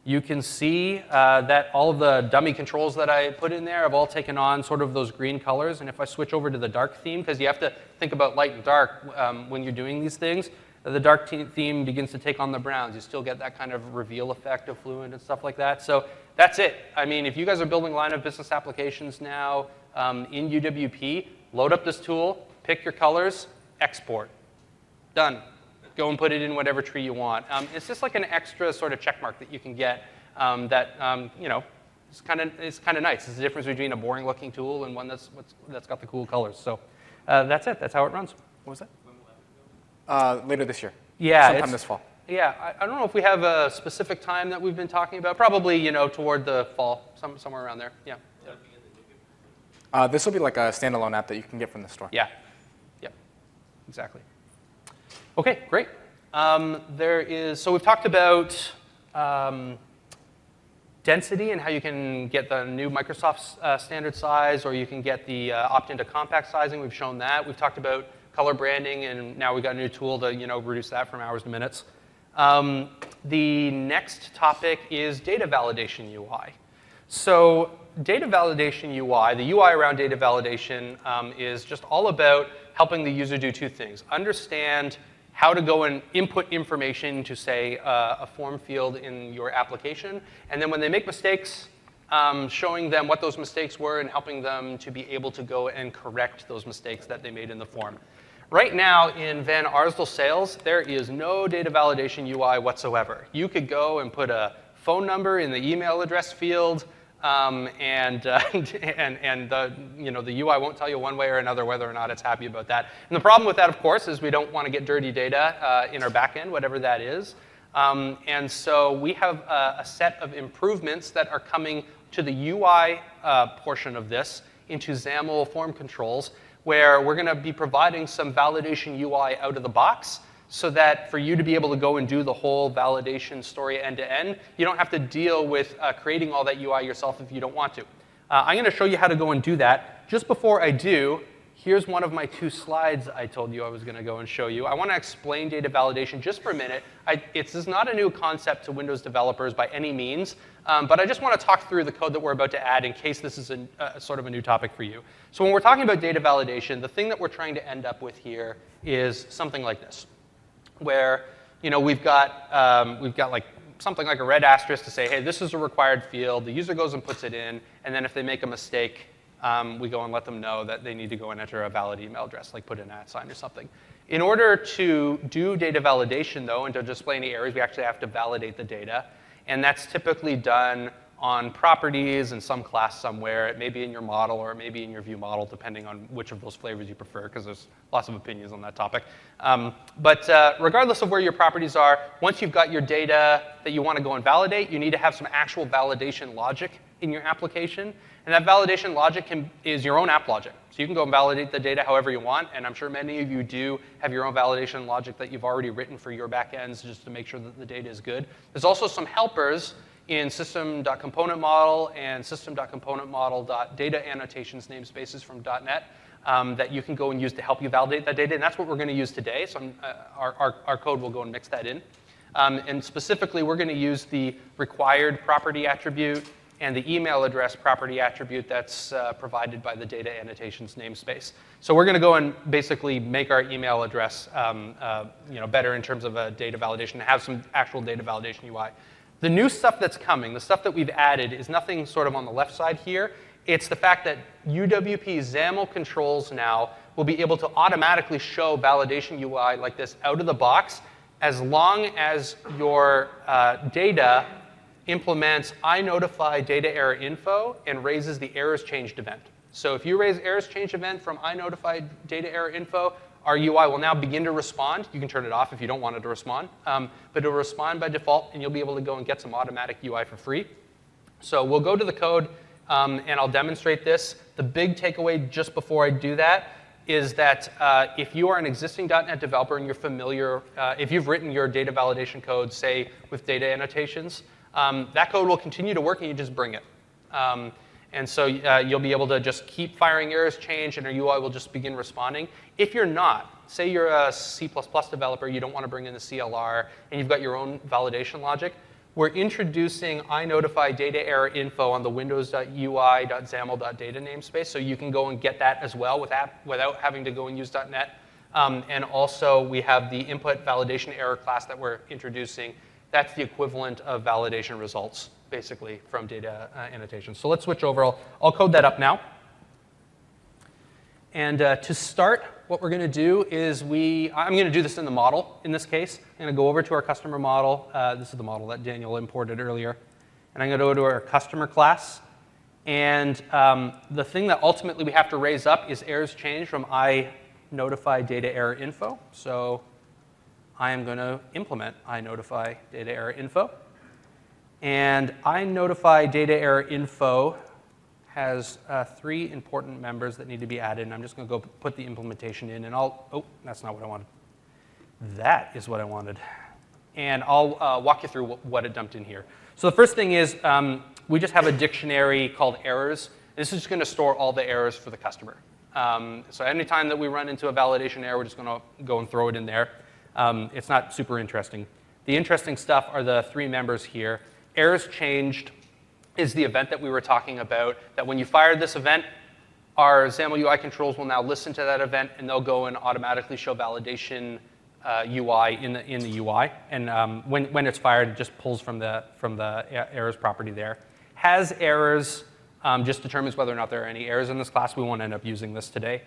you can see that all of the dummy controls that I put in there have all taken on sort of those green colors. And if I switch over to the dark theme, because you have to think about light and dark when you're doing these things, the dark theme begins to take on the browns. You still get that kind of reveal effect of Fluent and stuff like that. So that's it. I mean, if you guys are building line of business applications now in UWP, load up this tool, pick your colors, export. Done. Go and put it in whatever tree you want. It's just like an extra sort of check mark that you can get that you know, is kind of nice. It's the difference between a boring-looking tool and one that's got the cool colors. So that's it. That's how it runs. What was that? Later this year. Yeah, sometime this fall. Yeah, I don't know if we have a specific time that we've been talking about. Probably, you know, toward the fall, somewhere around there. Yeah. This will be like a standalone app that you can get from the store. Yeah. Yep. Exactly. Okay, great. So we've talked about density and how you can get the new Microsoft standard size, or you can get the opt into compact sizing. We've shown that. We've talked about color branding, and now we've got a new tool to, you know, reduce that from hours to minutes. The next topic is data validation UI. So data validation UI, the UI around data validation is just all about helping the user do two things. Understand how to go and input information to, say, a form field in your application. And then when they make mistakes, showing them what those mistakes were and helping them to be able to go and correct those mistakes that they made in the form. Right now in Van Arsdale Sales, there is no data validation UI whatsoever. You could go and put a phone number in the email address field, and the UI won't tell you one way or another whether or not it's happy about that. And the problem with that, of course, is we don't want to get dirty data in our backend, whatever that is. And so we have a set of improvements that are coming to the UI portion of this into XAML form controls, where we're going to be providing some validation UI out of the box, so that for you to be able to go and do the whole validation story end to end, you don't have to deal with creating all that UI yourself if you don't want to. I'm going to show you how to go and do that. Just before I do, here's one of my 2 slides I told you I was going to go and show you. I want to explain data validation just for a minute. This is not a new concept to Windows developers by any means, but I just want to talk through the code that we're about to add in case this is sort of a new topic for you. So when we're talking about data validation, the thing that we're trying to end up with here is something like this, where, you know, we've got like something like a red asterisk to say, hey, this is a required field. The user goes and puts it in, and then if they make a mistake, we go and let them know that they need to go and enter a valid email address, like put an @ or something. In order to do data validation, though, and to display any errors, we actually have to validate the data. And that's typically done on properties in some class somewhere. It may be in your model, or it may be in your view model, depending on which of those flavors you prefer, because there's lots of opinions on that topic. But regardless of where your properties are, once you've got your data that you want to go and validate, you need to have some actual validation logic in your application. And that validation logic is your own app logic. So you can go and validate the data however you want, and I'm sure many of you do have your own validation logic that you've already written for your backends just to make sure that the data is good. There's also some helpers in system.componentModel and system.componentModel.data annotations namespaces from .NET that you can go and use to help you validate that data, and that's what we're going to use today. So our code will go and mix that in. And specifically, we're going to use the required property attribute and the email address property attribute that's provided by the data annotations namespace. So we're going to go and basically make our email address better in terms of data validation, and have some actual data validation UI. The new stuff that's coming, the stuff that we've added, is nothing sort of on the left side here. It's the fact that UWP XAML controls now will be able to automatically show validation UI like this out of the box, as long as your data implements iNotify data error info and raises the errors changed event. So if you raise errors changed event from iNotify data error info, our UI will now begin to respond. You can turn it off if you don't want it to respond, but it'll respond by default, and you'll be able to go and get some automatic UI for free. So we'll go to the code, and I'll demonstrate this. The big takeaway just before I do that is that if you are an existing .NET developer and you're familiar, if you've written your data validation code, say, with data annotations, that code will continue to work and you just bring it. And so you'll be able to just keep firing errors, change, and your UI will just begin responding. If you're not, say you're a C++ developer, you don't want to bring in the CLR, and you've got your own validation logic, we're introducing iNotify data error info on the windows.ui.xaml.data namespace, so you can go and get that as well without having to go and use .NET. And also, we have the input validation error class that we're introducing. That's the equivalent of validation results, basically, from data annotation. So let's switch over. I'll code that up now. And to start, what we're going to do is I'm going to do this in the model, in this case. I'm going to go over to our customer model. This is the model that Daniel imported earlier. And I'm going to go to our customer class. And the thing that ultimately we have to raise up is errors change from iNotify data error info. So I am going to implement iNotify data error info. And iNotify data error info has 3 important members that need to be added. And I'm just going to go put the implementation in. And oh, that's not what I wanted. That is what I wanted. And I'll walk you through what it dumped in here. So the first thing is we just have a dictionary called errors. This is just going to store all the errors for the customer. So anytime that we run into a validation error, we're just going to go and throw it in there. It's not super interesting. The interesting stuff are the 3 members here. Errors changed is the event that we were talking about, that when you fire this event, our XAML UI controls will now listen to that event, and they'll go and automatically show validation UI in the UI. And when it's fired, it just pulls from the errors property there. Has errors just determines whether or not there are any errors in this class. We won't end up using this today.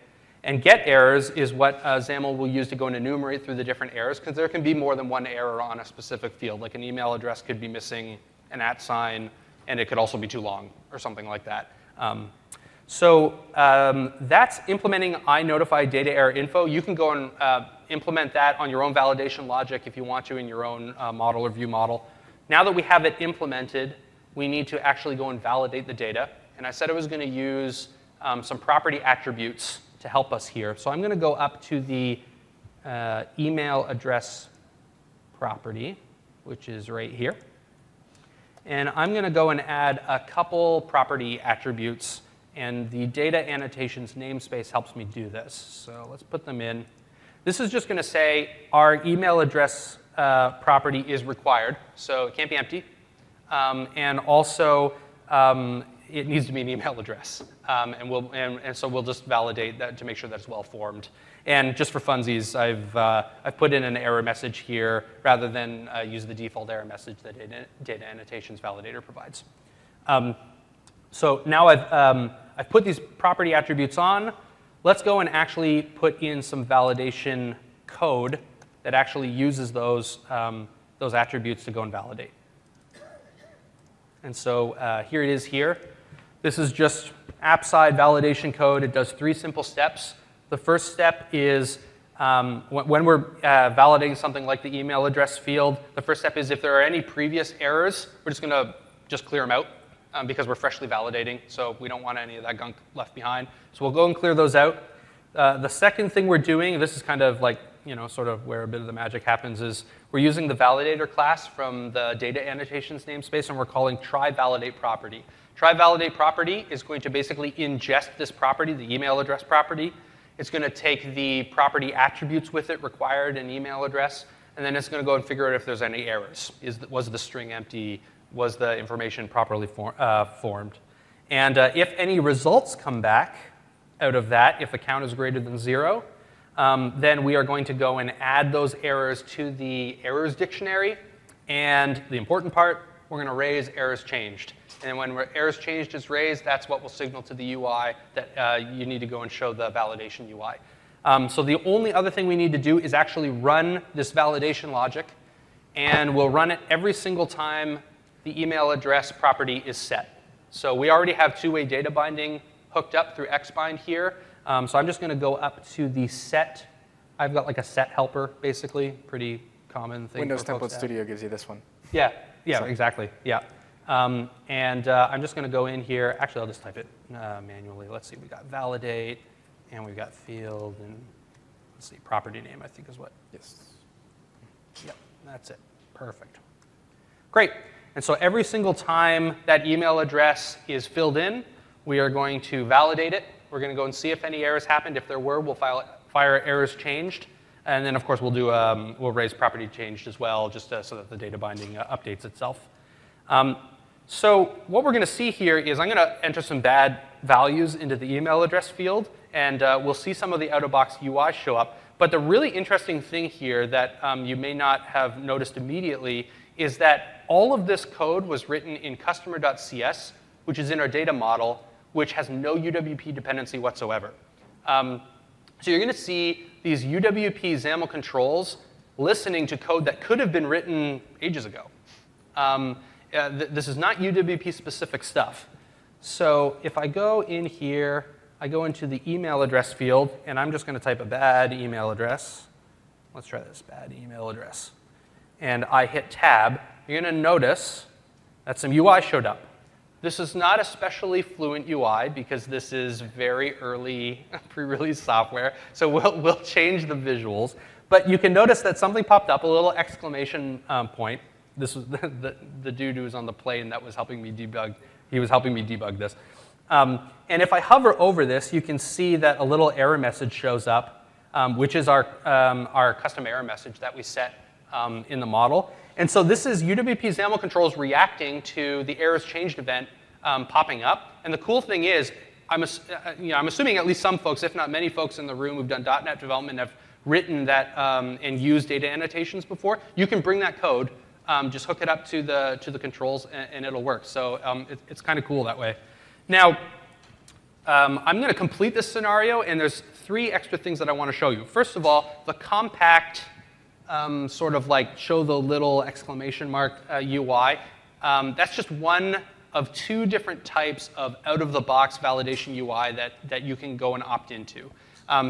And get errors is what XAML will use to go and enumerate through the different errors, because there can be more than one error on a specific field. Like an email address could be missing an @ sign, and it could also be too long or something like that. That's implementing iNotify data error info. You can go and implement that on your own validation logic if you want to in your own model or view model. Now that we have it implemented, we need to actually go and validate the data. And I said I was going to use some property attributes to help us here. So I'm going to go up to the email address property, which is right here. And I'm going to go and add a couple property attributes. And the data annotations namespace helps me do this. So let's put them in. This is just going to say our email address property is required. So it can't be empty. And also, it needs to be an email address. And so we'll just validate that to make sure that it's well formed. And just for funsies, I've put in an error message here rather than use the default error message that data annotations validator provides. So now I've put these property attributes on. Let's go and actually put in some validation code that actually uses those attributes to go and validate. And so here it is here. This is just app-side validation code. It does 3 simple steps. The first step is when we're validating something like the email address field, the first step is if there are any previous errors, we're just going to just clear them out because we're freshly validating. So we don't want any of that gunk left behind. So we'll go and clear those out. The second thing we're doing, this is kind of like, sort of where a bit of the magic happens, is we're using the validator class from the data annotations namespace, and we're calling try-validate property. Try-validate property is going to basically ingest this property, the email address property. It's going to take the property attributes with it required an email address, and then it's going to go and figure out if there's any errors. Was the string empty? Was the information properly formed? And if any results come back out of that, if the count is greater than 0, then we are going to go and add those errors to the errors dictionary. And the important part, we're going to raise errors changed. And when errors changed is raised, that's what will signal to the UI that you need to go and show the validation UI. So the only other thing we need to do is actually run this validation logic. And we'll run it every single time the email address property is set. So we already have two-way data binding hooked up through xbind here. So I'm just going to go up to the set. I've got like a set helper, basically. Pretty common thing. Windows Template Studio gives you this one. Yeah, exactly. Yeah. And I'm just going to go in here. Actually, I'll just type it manually. Let's see. We got validate. And we've got field and, let's see, property name, I think is what. Yes. Yep, that's it. Perfect. Great. And so every single time that email address is filled in, we are going to validate it. We're going to go and see if any errors happened. If there were, we'll fire errors changed. And then, of course, we'll raise property changed as well, just so that the data binding updates itself. So what we're going to see here is I'm going to enter some bad values into the email address field, and we'll see some of the out-of-box UI show up. But the really interesting thing here that you may not have noticed immediately is that all of this code was written in customer.cs, which is in our data model, which has no UWP dependency whatsoever. So you're going to see these UWP XAML controls listening to code that could have been written ages ago. This is not UWP-specific stuff. So if I go in here, I go into the email address field, and I'm just going to type a bad email address. Let's try this, bad email address. And I hit tab. You're going to notice that some UI showed up. This is not especially fluent UI because this is very early pre-release software, so we'll change the visuals. But you can notice that something popped up, a little exclamation point. This was the dude who was on the plane that was helping me debug. He was helping me debug this. And if I hover over this, you can see that a little error message shows up, which is our custom error message that we set in the model. And so this is UWP XAML controls reacting to the errors changed event popping up. And the cool thing is, I'm assuming at least some folks, if not many folks in the room who've done .NET development have written that and used data annotations before. You can bring that code, just hook it up to the controls, and it'll work. So it's kind of cool that way. Now, I'm going to complete this scenario, and there's 3 extra things that I want to show you. First of all, the compact sort of like show the little exclamation mark UI. That's just one of 2 different types of out-of-the-box validation UI that you can go and opt into.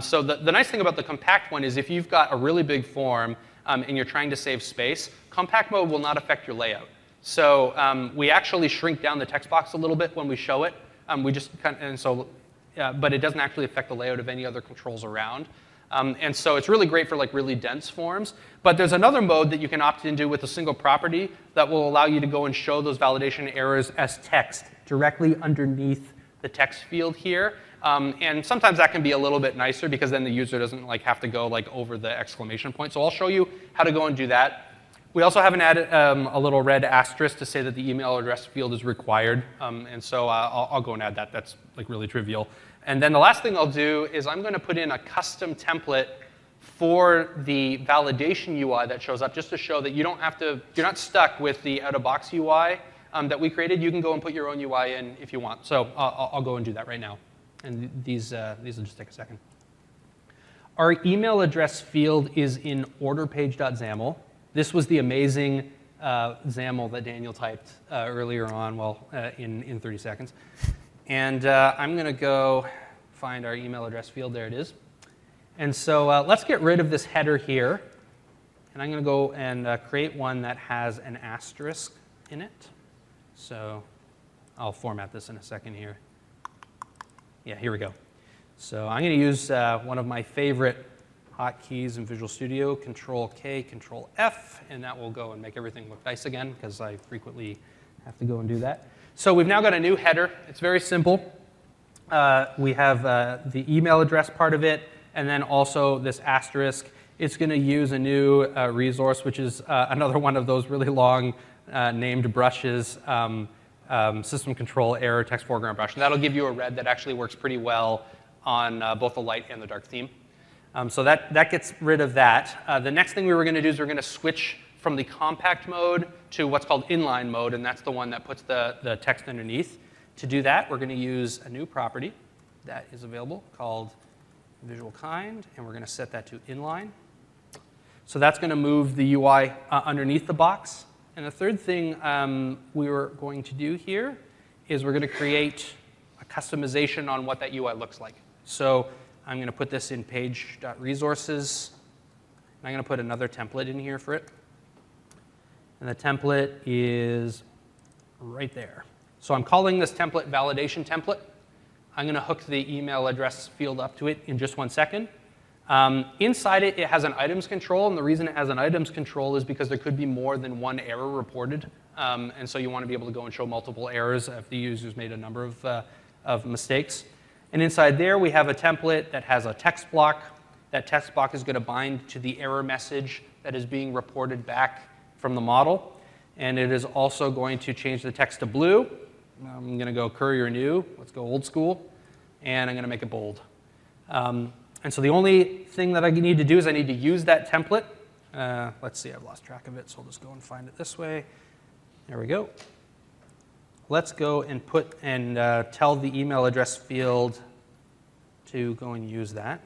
So the nice thing about the compact one is if you've got a really big form and you're trying to save space, compact mode will not affect your layout. So we actually shrink down the text box a little bit when we show it. But it doesn't actually affect the layout of any other controls around. And so it's really great for like really dense forms. But there's another mode that you can opt into with a single property that will allow you to go and show those validation errors as text directly underneath the text field here. And sometimes that can be a little bit nicer because then the user doesn't like have to go like over the exclamation point. So I'll show you how to go and do that. We also haven't added a little red asterisk to say that the email address field is required. And so I'll go and add that. That's like really trivial. And then the last thing I'll do is I'm going to put in a custom template for the validation UI that shows up, just to show that you're not stuck with the out-of-box UI that we created. You can go and put your own UI in if you want. So I'll go and do that right now. And these will just take a second. Our email address field is in orderpage.xaml. This was the amazing XAML that Daniel typed earlier on, in 30 seconds. And I'm going to go find our email address field. There it is. And so let's get rid of this header here. And I'm going to go and create one that has an asterisk in it. So I'll format this in a second here. Yeah, here we go. So I'm going to use one of my favorite hotkeys in Visual Studio, Control-K, Control-F, and that will go and make everything look nice again, because I frequently have to go and do that. So we've now got a new header. It's very simple. We have the email address part of it, and then also this asterisk. It's going to use a new resource, which is another one of those really long named brushes, system control error text foreground brush. And that'll give you a red that actually works pretty well on both the light and the dark theme. So that gets rid of that. The next thing we were going to do is we're going to switch from the compact mode to what's called inline mode, and that's the one that puts the text underneath. To do that, we're going to use a new property that is available called visual kind, and we're going to set that to inline. So that's going to move the UI underneath the box. And the third thing we were going to do here is we're going to create a customization on what that UI looks like. So I'm going to put this in page.resources. I'm going to put another template in here for it. And the template is right there. So I'm calling this template validation template. I'm going to hook the email address field up to it in just 1 second. Inside it, it has an items control, and the reason it has an items control is because there could be more than one error reported, and so you want to be able to go and show multiple errors if the user's made a number of mistakes. And inside there, we have a template that has a text block. That text block is going to bind to the error message that is being reported back from the model, and it is also going to change the text to blue. I'm going to go courier new. Let's go old school, and I'm going to make it bold. And so the only thing that I need to do is I need to use that template. Let's see, I've lost track of it, so I'll just go and find it this way. There we go. Let's go and tell the email address field to go and use that.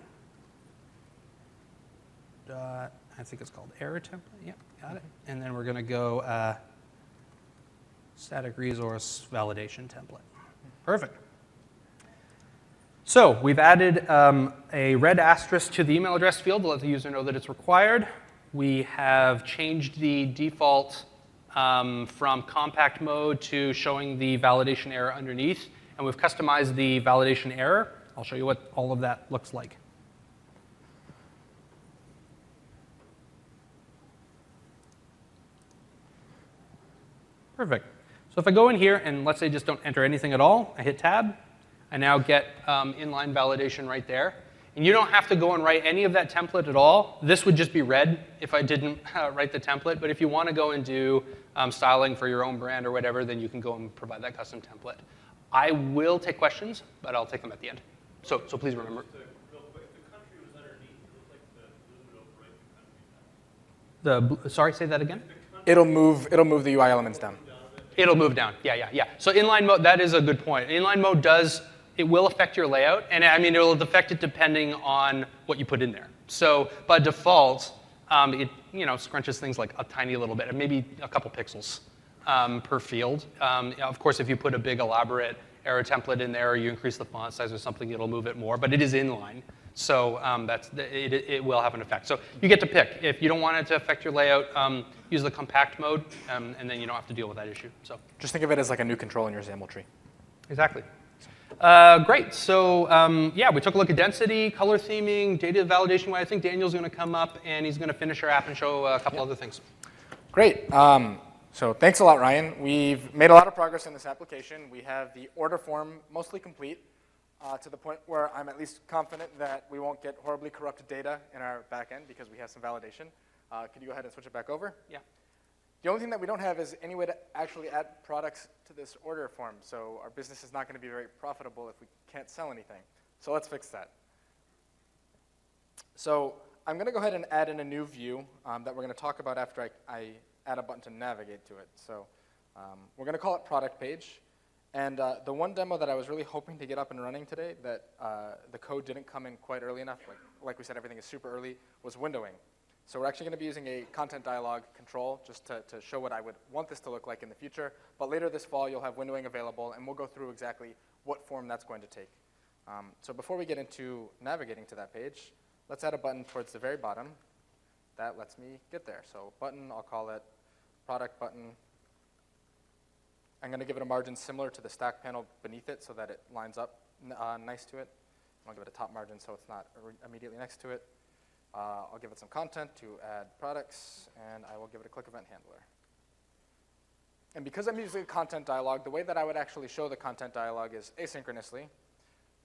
I think it's called error template. Yep, got it. And then we're going to go static resource validation template. Perfect. So we've added a red asterisk to the email address field to let the user know that it's required. We have changed the default from compact mode to showing the validation error underneath, and we've customized the validation error. I'll show you what all of that looks like. Perfect. So if I go in here and let's say just don't enter anything at all, I hit tab, I now get inline validation right there. And you don't have to go and write any of that template at all. This would just be red if I didn't write the template. But if you want to go and do styling for your own brand or whatever, then you can go and provide that custom template. I will take questions, but I'll take them at the end. So please remember. Real quick, the country was underneath. It looked like the movement overwrite the country. Sorry, say that again? It'll move the UI elements down. It'll move down. Yeah. So inline mode, that is a good point. Inline mode it will affect your layout, and I mean, it will affect it depending on what you put in there. So by default, it scrunches things like a tiny little bit, maybe a couple pixels per field. Of course, if you put a big elaborate error template in there, or you increase the font size or something, it'll move it more. But it is inline, so it will have an effect. So you get to pick. If you don't want it to affect your layout, use the compact mode, and then you don't have to deal with that issue. So just think of it as like a new control in your XAML tree. Exactly. Great. So yeah, we took a look at density, color theming, data validation. I think Daniel's going to come up and he's going to finish our app and show a couple other things. Great. So thanks a lot, Ryan. We've made a lot of progress in this application. We have the order form mostly complete to the point where I'm at least confident that we won't get horribly corrupted data in our backend because we have some validation. Could you go ahead and switch it back over? Yeah. The only thing that we don't have is any way to actually add products to this order form, so our business is not going to be very profitable if we can't sell anything. So let's fix that. So I'm going to go ahead and add in a new view that we're going to talk about after I add a button to navigate to it. So we're going to call it product page. And the one demo that I was really hoping to get up and running today that the code didn't come in quite early enough, like we said, everything is super early, was windowing. So we're actually going to be using a content dialog control just to show what I would want this to look like in the future. But later this fall, you'll have windowing available, and we'll go through exactly what form that's going to take. So before we get into navigating to that page, let's add a button towards the very bottom. That lets me get there. So button, I'll call it product button. I'm going to give it a margin similar to the stack panel beneath it so that it lines up nice to it. I'll give it a top margin so it's not immediately next to it. I'll give it some content to add products, and I will give it a click event handler. And because I'm using a content dialog, the way that I would actually show the content dialog is asynchronously.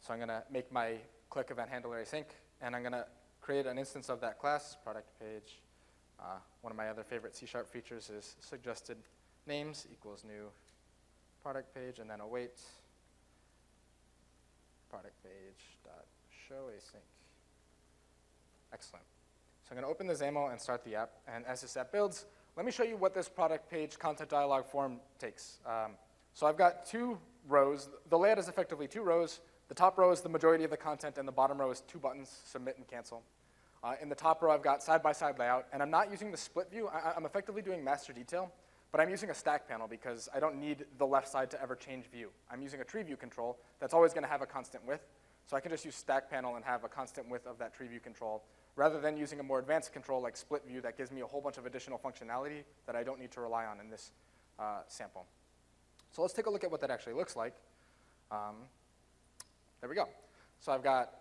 So I'm going to make my click event handler async, and I'm going to create an instance of that class, product page. One of my other favorite C# features is suggested names equals new product page, and then await product page dot show async. Excellent. So I'm going to open the XAML and start the app. And as this app builds, let me show you what this product page content dialog form takes. So I've got two rows. The layout is effectively two rows. The top row is the majority of the content, and the bottom row is two buttons, submit and cancel. In the top row, I've got side-by-side layout. And I'm not using the split view. I'm effectively doing master detail. But I'm using a stack panel because I don't need the left side to ever change view. I'm using a tree view control that's always going to have a constant width. So I can just use stack panel and have a constant width of that tree view control, rather than using a more advanced control like split view that gives me a whole bunch of additional functionality that I don't need to rely on in this sample. So let's take a look at what that actually looks like. There we go. So I've got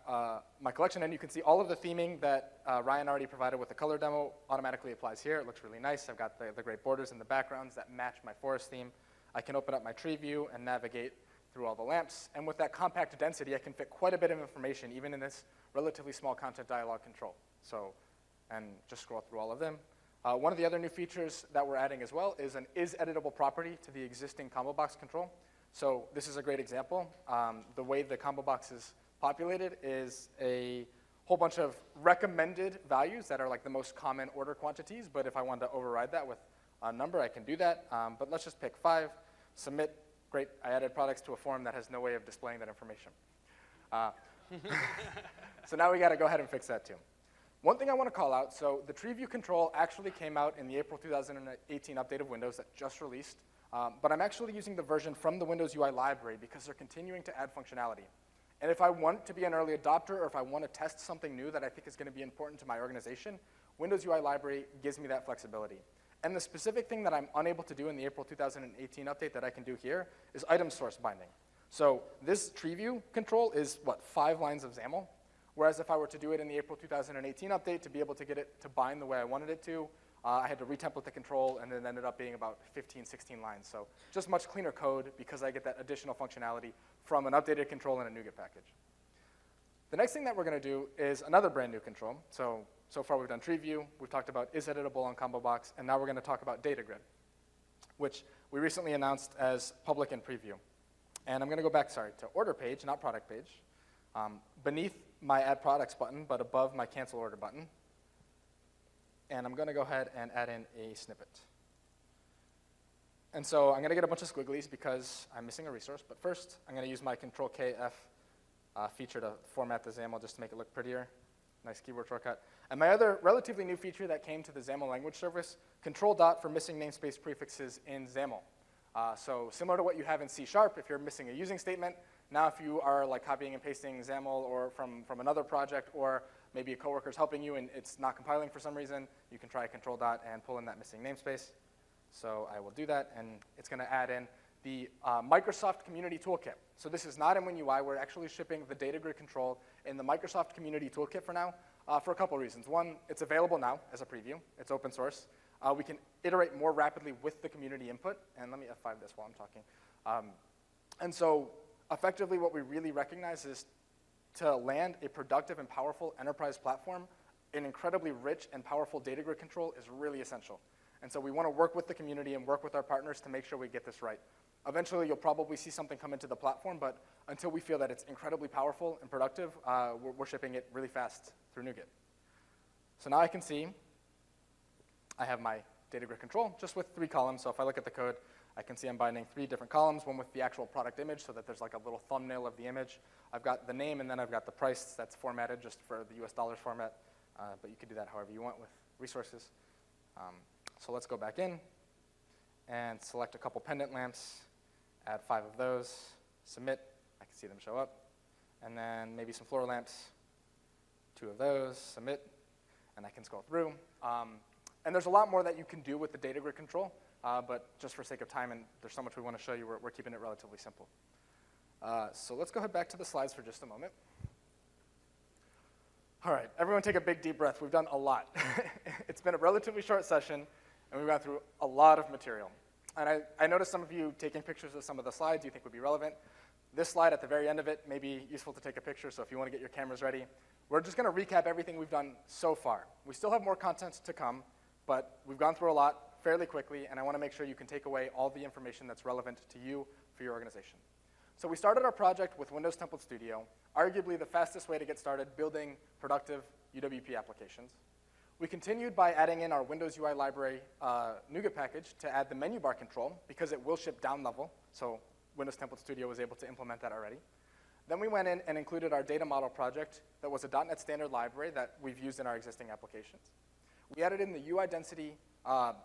my collection, and you can see all of the theming that Ryan already provided with the color demo automatically applies here. It looks really nice. I've got the great borders and the backgrounds that match my forest theme. I can open up my tree view and navigate through all the lamps. And with that compact density, I can fit quite a bit of information, even in this relatively small content dialog control. So, and just scroll through all of them. One of the other new features that we're adding as well is an is-editable property to the existing combo box control. So this is a great example. The way the combo box is populated is a whole bunch of recommended values that are like the most common order quantities, but if I wanted to override that with a number, I can do that. But let's just pick 5, submit. Great, I added products to a form that has no way of displaying that information. So now we gotta go ahead and fix that too. One thing I wanna call out, so the tree view control actually came out in the April 2018 update of Windows that just released, but I'm actually using the version from the Windows UI library because they're continuing to add functionality. And if I want to be an early adopter or if I want to test something new that I think is going to be important to my organization, Windows UI Library gives me that flexibility. And the specific thing that I'm unable to do in the April 2018 update that I can do here is item source binding. So this tree view control is, 5 lines of XAML? Whereas if I were to do it in the April 2018 update to be able to get it to bind the way I wanted it to, I had to retemplate the control, and it ended up being about 15, 16 lines. So just much cleaner code because I get that additional functionality from an updated control in a NuGet package. The next thing that we're going to do is another brand new control. So far we've done tree view, we've talked about is editable on combo box, and now we're going to talk about data grid, which we recently announced as public in preview. And I'm going to go back, to order page, not product page, beneath my add products button, but above my cancel order button. And I'm going to go ahead and add in a snippet. And so I'm going to get a bunch of squigglies because I'm missing a resource. But first, I'm going to use my Control-KF feature to format the XAML just to make it look prettier. Nice keyboard shortcut. And my other relatively new feature that came to the XAML language service, Control dot for missing namespace prefixes in XAML. So similar to what you have in C#, if you're missing a using statement, now if you are like copying and pasting XAML or from another project, or maybe a coworker's helping you and it's not compiling for some reason, you can try Control dot and pull in that missing namespace. So I will do that, and it's going to add in the Microsoft Community Toolkit. So this is not in WinUI. We're actually shipping the data grid control in the Microsoft Community Toolkit for now for a couple reasons. One, it's available now as a preview. It's open source. We can iterate more rapidly with the community input. And let me F5 this while I'm talking. And so effectively what we really recognize is to land a productive and powerful enterprise platform, an incredibly rich and powerful data grid control is really essential. And so we want to work with the community and work with our partners to make sure we get this right. Eventually, you'll probably see something come into the platform, but until we feel that it's incredibly powerful and productive, we're shipping it really fast through NuGet. So now I can see I have my data grid control just with 3 columns. So if I look at the code, I can see I'm binding 3 different columns, one with the actual product image so that there's like a little thumbnail of the image. I've got the name, and then I've got the price that's formatted just for the US dollars format. But you can do that however you want with resources. So let's go back in and select a couple pendant lamps, add 5 of those, submit. I can see them show up. And then maybe some floor lamps, 2 of those, submit. And I can scroll through. And there's a lot more that you can do with the data grid control. But just for sake of time, and there's so much we want to show you, we're keeping it relatively simple. So let's go ahead back to the slides for just a moment. All right, everyone take a big deep breath. We've done a lot. It's been a relatively short session, and we've gone through a lot of material. And I noticed some of you taking pictures of some of the slides you think would be relevant. This slide at the very end of it may be useful to take a picture, so if you want to get your cameras ready. We're just going to recap everything we've done so far. We still have more content to come, but we've gone through a lot fairly quickly, and I want to make sure you can take away all the information that's relevant to you for your organization. So we started our project with Windows Template Studio, arguably the fastest way to get started building productive UWP applications. We continued by adding in our Windows UI library NuGet package to add the menu bar control because it will ship down level, so Windows Template Studio was able to implement that already. Then we went in and included our data model project that was a .NET Standard library that we've used in our existing applications. We added in the UI density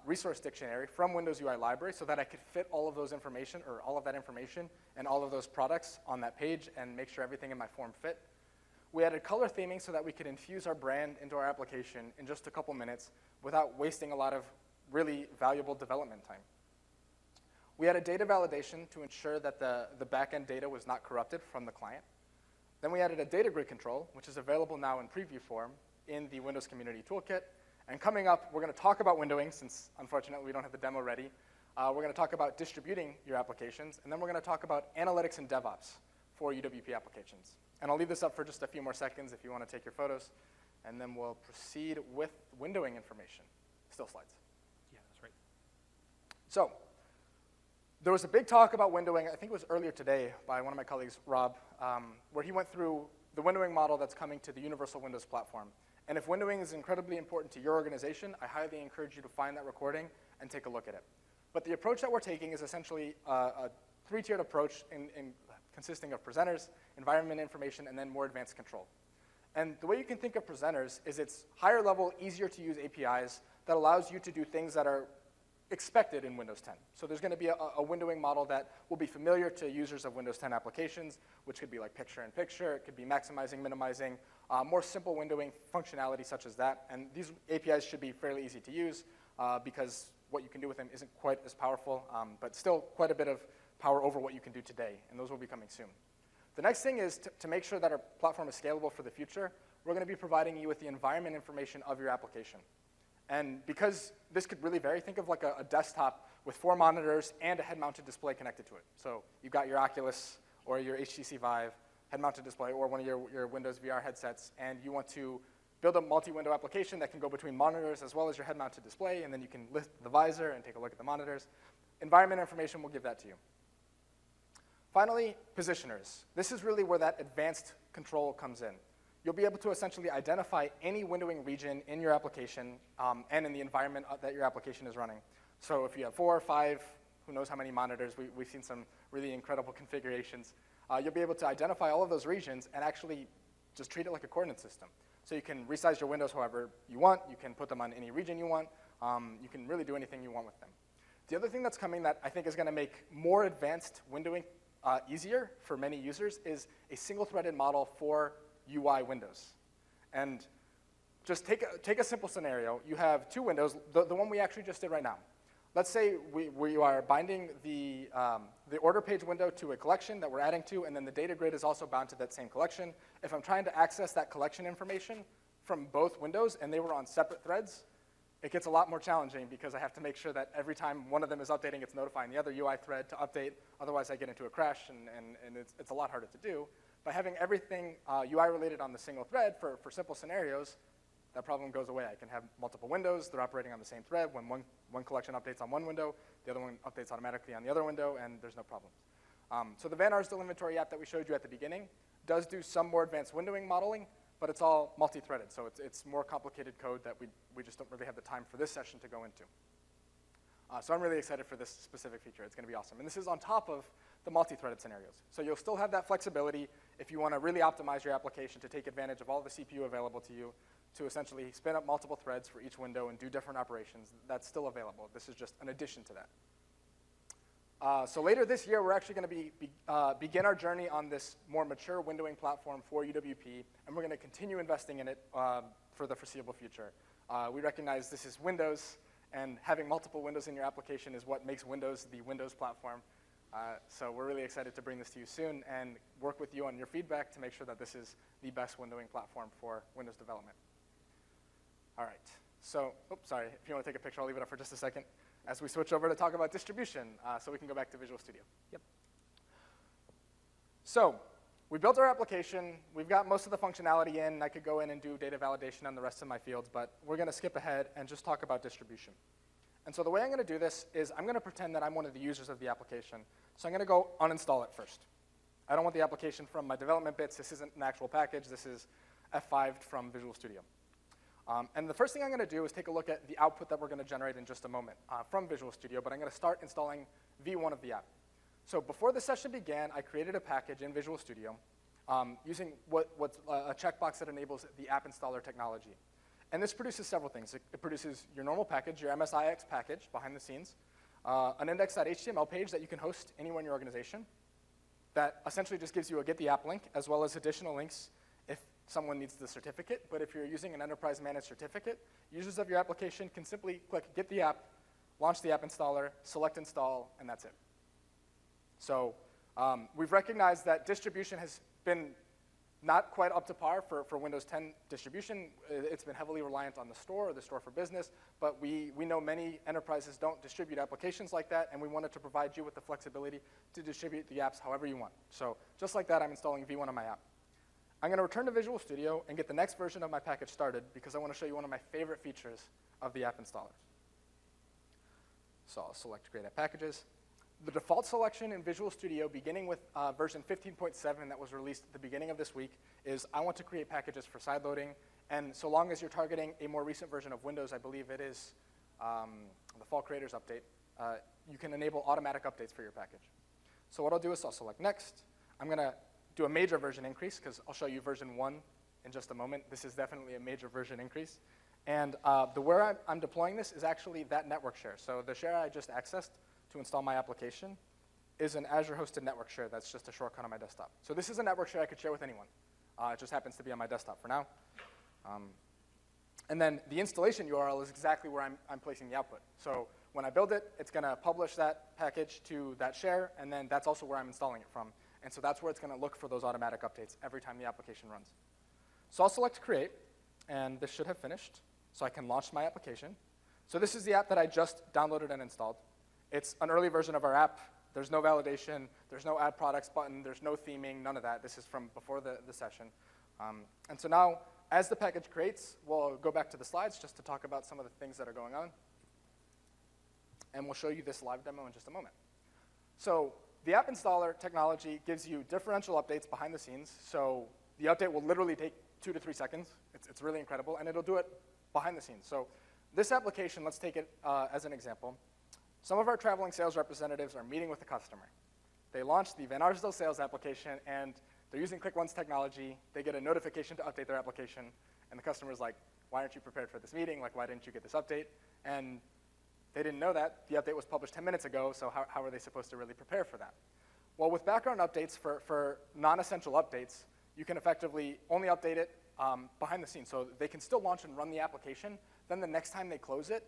resource dictionary from Windows UI library so that I could fit all of those information, or all of that information, and all of those products on that page and make sure everything in my form fit. We added color theming so that we could infuse our brand into our application in just a couple minutes without wasting a lot of really valuable development time. We added data validation to ensure that the backend data was not corrupted from the client. Then we added a data grid control, which is available now in preview form in the Windows Community Toolkit. And coming up, we're going to talk about windowing, since unfortunately we don't have the demo ready. We're going to talk about distributing your applications, and then we're going to talk about analytics and DevOps for UWP applications. And I'll leave this up for just a few more seconds if you want to take your photos, and then we'll proceed with windowing information. Still slides. Yeah, that's right. So there was a big talk about windowing, I think it was earlier today by one of my colleagues, Rob, where he went through the windowing model that's coming to the Universal Windows platform. And if windowing is incredibly important to your organization, I highly encourage you to find that recording and take a look at it. But the approach that we're taking is essentially a three-tiered approach consisting of presenters, environment information, and then more advanced control. And the way you can think of presenters is it's higher level, easier to use APIs that allows you to do things that are expected in Windows 10. So there's going to be a windowing model that will be familiar to users of Windows 10 applications, which could be like picture-in-picture, it could be maximizing, minimizing, more simple windowing functionality such as that. And these APIs should be fairly easy to use because what you can do with them isn't quite as powerful, but still quite a bit of power over what you can do today, and those will be coming soon. The next thing is to make sure that our platform is scalable for the future, we're going to be providing you with the environment information of your application. And because this could really vary, think of like a desktop with 4 monitors and a head-mounted display connected to it. So you've got your Oculus or your HTC Vive head-mounted display or one of your Windows VR headsets, and you want to build a multi-window application that can go between monitors as well as your head-mounted display, and then you can lift the visor and take a look at the monitors. Environment information will give that to you. Finally, positioners. This is really where that advanced control comes in. You'll be able to essentially identify any windowing region in your application and in the environment that your application is running. So if you have 4 or 5, who knows how many monitors, we've seen some really incredible configurations, you'll be able to identify all of those regions and actually just treat it like a coordinate system. So you can resize your windows however you want, you can put them on any region you want, you can really do anything you want with them. The other thing that's coming that I think is going to make more advanced windowing easier for many users is a single-threaded model for UI windows. And just take a simple scenario. You have 2 windows, the one we actually just did right now. Let's say we are binding the order page window to a collection that we're adding to, and then the data grid is also bound to that same collection. If I'm trying to access that collection information from both windows and they were on separate threads, it gets a lot more challenging because I have to make sure that every time one of them is updating, it's notifying the other UI thread to update. Otherwise, I get into a crash, and it's a lot harder to do. By having everything UI-related on the single thread for simple scenarios, that problem goes away. I can have multiple windows. They're operating on the same thread. When one collection updates on one window, the other one updates automatically on the other window, and there's no problems. So the Van Arsdale inventory app that we showed you at the beginning does do some more advanced windowing modeling, but it's all multi-threaded, so it's more complicated code that we just don't really have the time for this session to go into. So I'm really excited for this specific feature. It's going to be awesome. And this is on top of the multi-threaded scenarios. So you'll still have that flexibility if you want to really optimize your application to take advantage of all the CPU available to you to essentially spin up multiple threads for each window and do different operations. That's still available. This is just an addition to that. So later this year, we're actually going to begin our journey on this more mature windowing platform for UWP, and we're going to continue investing in it for the foreseeable future. We recognize this is Windows, and having multiple windows in your application is what makes Windows the Windows platform. So we're really excited to bring this to you soon and work with you on your feedback to make sure that this is the best windowing platform for Windows development. All right. So, oops, sorry. If you want to take a picture, I'll leave it up for just a second as we switch over to talk about distribution so we can go back to Visual Studio. Yep. So we built our application. We've got most of the functionality in. I could go in and do data validation on the rest of my fields, but we're going to skip ahead and just talk about distribution. And so the way I'm going to do this is I'm going to pretend that I'm one of the users of the application. So I'm going to go uninstall it first. I don't want the application from my development bits. This isn't an actual package. This is F5'd from Visual Studio. And the first thing I'm going to do is take a look at the output that we're going to generate in just a moment from Visual Studio, but I'm going to start installing V1 of the app. So before the session began, I created a package in Visual Studio using what's a checkbox that enables the app installer technology. And this produces several things. It produces your normal package, your MSIX package behind the scenes, an index.html page that you can host anywhere in your organization that essentially just gives you a get the app link as well as additional links if someone needs the certificate. But if you're using an enterprise managed certificate, users of your application can simply click get the app, launch the app installer, select install, and that's it. So we've recognized that distribution has been not quite up to par for Windows 10 distribution. It's been heavily reliant on the store for business, but we know many enterprises don't distribute applications like that, and we wanted to provide you with the flexibility to distribute the apps however you want. So just like that, I'm installing V1 on my app. I'm going to return to Visual Studio and get the next version of my package started because I want to show you one of my favorite features of the app installer. So I'll select Create App Packages. The default selection in Visual Studio, beginning with version 15.7 that was released at the beginning of this week, is I want to create packages for sideloading. And so long as you're targeting a more recent version of Windows, I believe it is the Fall Creators Update, you can enable automatic updates for your package. So what I'll do is I'll select Next. I'm going to do a major version increase, because I'll show you version 1 in just a moment. This is definitely a major version increase. And where I'm deploying this is actually that network share. So the share I just accessed to install my application is an Azure-hosted network share that's just a shortcut on my desktop. So this is a network share I could share with anyone. It just happens to be on my desktop for now. And then the installation URL is exactly where I'm placing the output. So when I build it, it's going to publish that package to that share, and then that's also where I'm installing it from. And so that's where it's going to look for those automatic updates every time the application runs. So I'll select Create, and this should have finished, so I can launch my application. So this is the app that I just downloaded and installed. It's an early version of our app. There's no validation. There's no add products button. There's no theming, none of that. This is from before the session. And so now, as the package creates, we'll go back to the slides just to talk about some of the things that are going on. And we'll show you this live demo in just a moment. So the app installer technology gives you differential updates behind the scenes. So the update will literally take 2 to 3 seconds. It's really incredible, and it'll do it behind the scenes. So this application, let's take it as an example. Some of our traveling sales representatives are meeting with a customer. They launched the Van Arsdale sales application, and they're using Click Once technology. They get a notification to update their application, and the customer's like, why aren't you prepared for this meeting? Like, why didn't you get this update? And they didn't know that. The update was published 10 minutes ago, so how are they supposed to really prepare for that? Well, with background updates for non-essential updates, you can effectively only update it behind the scenes. So they can still launch and run the application. Then the next time they close it,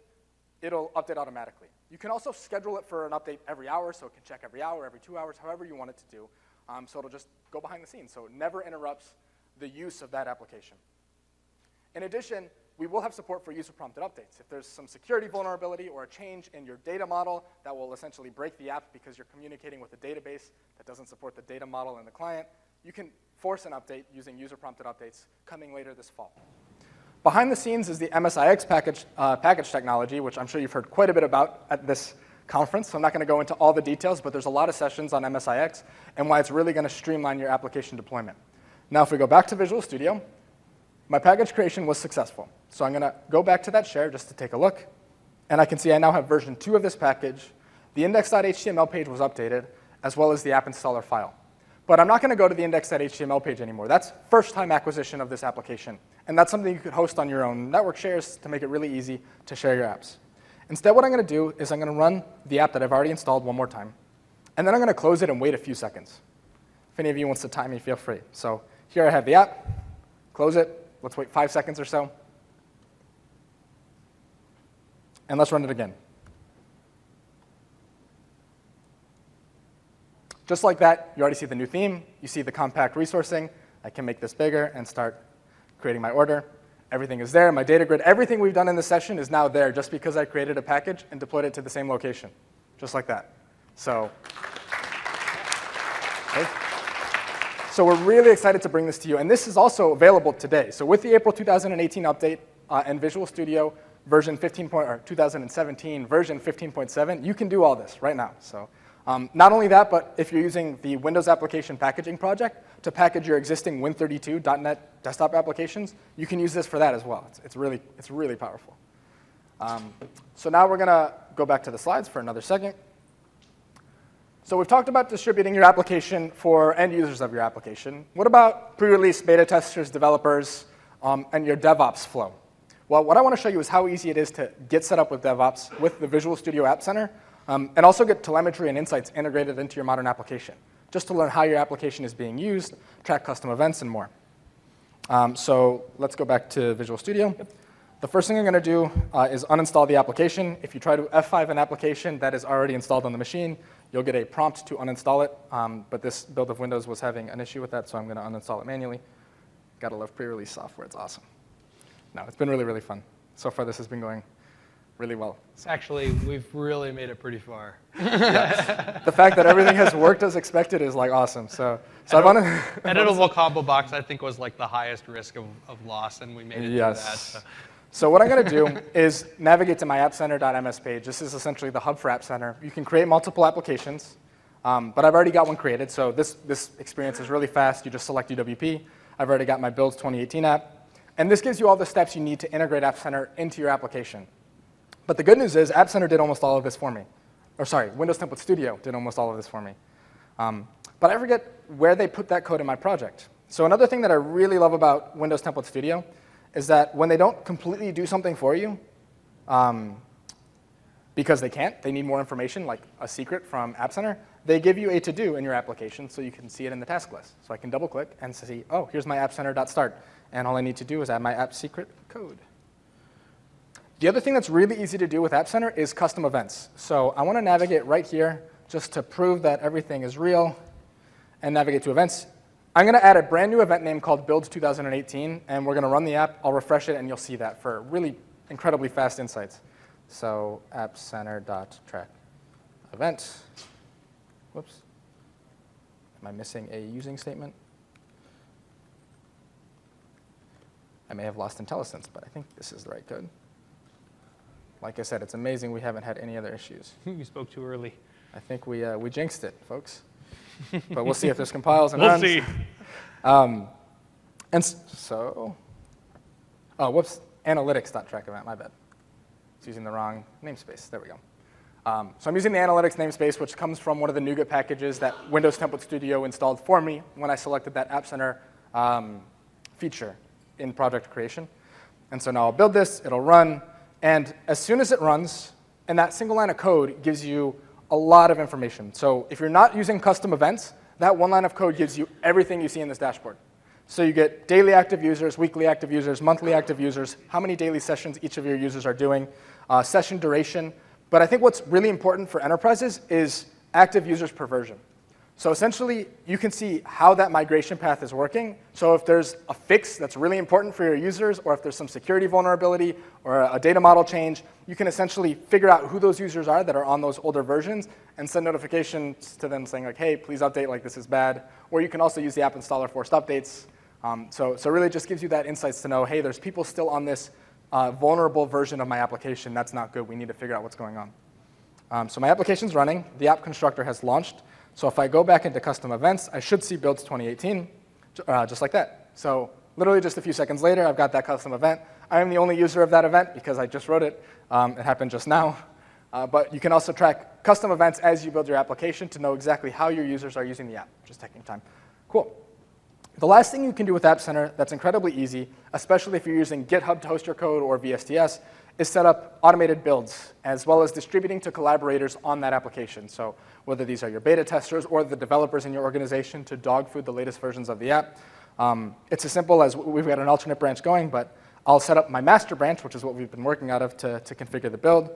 it'll update automatically. You can also schedule it for an update every hour, so it can check every hour, every 2 hours, however you want it to do. So it'll just go behind the scenes, so it never interrupts the use of that application. In addition, we will have support for user-prompted updates. If there's some security vulnerability or a change in your data model that will essentially break the app because you're communicating with a database that doesn't support the data model in the client, you can force an update using user-prompted updates coming later this fall. Behind the scenes is the MSIX package technology, which I'm sure you've heard quite a bit about at this conference. So I'm not going to go into all the details, but there's a lot of sessions on MSIX and why it's really going to streamline your application deployment. Now, if we go back to Visual Studio, my package creation was successful. So I'm going to go back to that share just to take a look. And I can see I now have version 2 of this package. The index.html page was updated, as well as the app installer file. But I'm not going to go to the index.html page anymore. That's first-time acquisition of this application. And that's something you could host on your own network shares to make it really easy to share your apps. Instead, what I'm going to do is I'm going to run the app that I've already installed one more time. And then I'm going to close it and wait a few seconds. If any of you wants to time me, feel free. So here I have the app. Close it. Let's wait 5 seconds or so. And let's run it again. Just like that, you already see the new theme. You see the compact resourcing. I can make this bigger and start creating my order. Everything is there. My data grid, everything we've done in this session is now there just because I created a package and deployed it to the same location, just like that. So we're really excited to bring this to you. And this is also available today. So with the April 2018 update and Visual Studio version 2017 version 15.7, you can do all this right now. So not only that, but if you're using the Windows Application Packaging Project to package your existing Win32.NET desktop applications, you can use this for that as well. It's really powerful. So now we're going to go back to the slides for another second. So we've talked about distributing your application for end users of your application. What about pre-release beta testers, developers, and your DevOps flow? Well, what I want to show you is how easy it is to get set up with DevOps with the Visual Studio App Center, and also get telemetry and insights integrated into your modern application, just to learn how your application is being used, track custom events, and more. So let's go back to Visual Studio. The first thing I'm going to do is uninstall the application. If you try to F5 an application that is already installed on the machine, you'll get a prompt to uninstall it. But this build of Windows was having an issue with that, so I'm going to uninstall it manually. Gotta love pre-release software. It's awesome. No, it's been really, really fun. So far, this has been going really well. Actually, we've really made it pretty far. The fact that everything has worked as expected is like awesome. So I want to. Editable combo box, I think, was like the highest risk of loss, and we made it through that. Yes. So what I'm going to do is navigate to my appcenter.ms page. This is essentially the hub for App Center. You can create multiple applications, but I've already got one created. So this experience is really fast. You just select UWP. I've already got my Builds 2018 app. And this gives you all the steps you need to integrate App Center into your application. But the good news is App Center did almost all of this for me. Or sorry, Windows Template Studio did almost all of this for me. But I forget where they put that code in my project. So another thing that I really love about Windows Template Studio is that when they don't completely do something for you, because they can't, they need more information, like a secret from App Center, they give you a to-do in your application so you can see it in the task list. So I can double-click and see, oh, here's my appcenter.start. And all I need to do is add my app secret code. The other thing that's really easy to do with App Center is custom events. So I want to navigate right here just to prove that everything is real and navigate to events. I'm going to add a brand new event name called Builds 2018, and we're going to run the app. I'll refresh it, and you'll see that for really incredibly fast insights. So appcenter.track event. Whoops. Am I missing a using statement? I may have lost IntelliSense, but I think this is the right code. Like I said, it's amazing we haven't had any other issues. You spoke too early. I think we jinxed it, folks. But we'll see if this compiles and We'll runs. see. Oh, whoops, analytics.track event, my bad. It's using the wrong namespace. There we go. So I'm using the analytics namespace, which comes from one of the NuGet packages that Windows Template Studio installed for me when I selected that App Center feature in project creation. And so now I'll build this, it'll run, and as soon as it runs, and that single line of code gives you a lot of information. So if you're not using custom events, that one line of code gives you everything you see in this dashboard. So you get daily active users, weekly active users, monthly active users, how many daily sessions each of your users are doing, session duration. But I think what's really important for enterprises is active users per version. So essentially, you can see how that migration path is working. So if there's a fix that's really important for your users, or if there's some security vulnerability or a data model change, you can essentially figure out who those users are that are on those older versions and send notifications to them saying, like, hey, please update, like this is bad. Or you can also use the app installer forced updates. So really just gives you that insights to know, hey, there's people still on this vulnerable version of my application. That's not good. We need to figure out what's going on. So my application's running. The app constructor has launched. So if I go back into custom events, I should see Builds 2018, just like that. So literally just a few seconds later, I've got that custom event. I am the only user of that event because I just wrote it. It happened just now. But you can also track custom events as you build your application to know exactly how your users are using the app, just taking time. Cool. The last thing you can do with App Center that's incredibly easy, especially if you're using GitHub to host your code or VSTS, is set up automated builds, as well as distributing to collaborators on that application. So whether these are your beta testers or the developers in your organization to dog food the latest versions of the app. It's as simple as we've got an alternate branch going, but I'll set up my master branch, which is what we've been working out of to configure the build.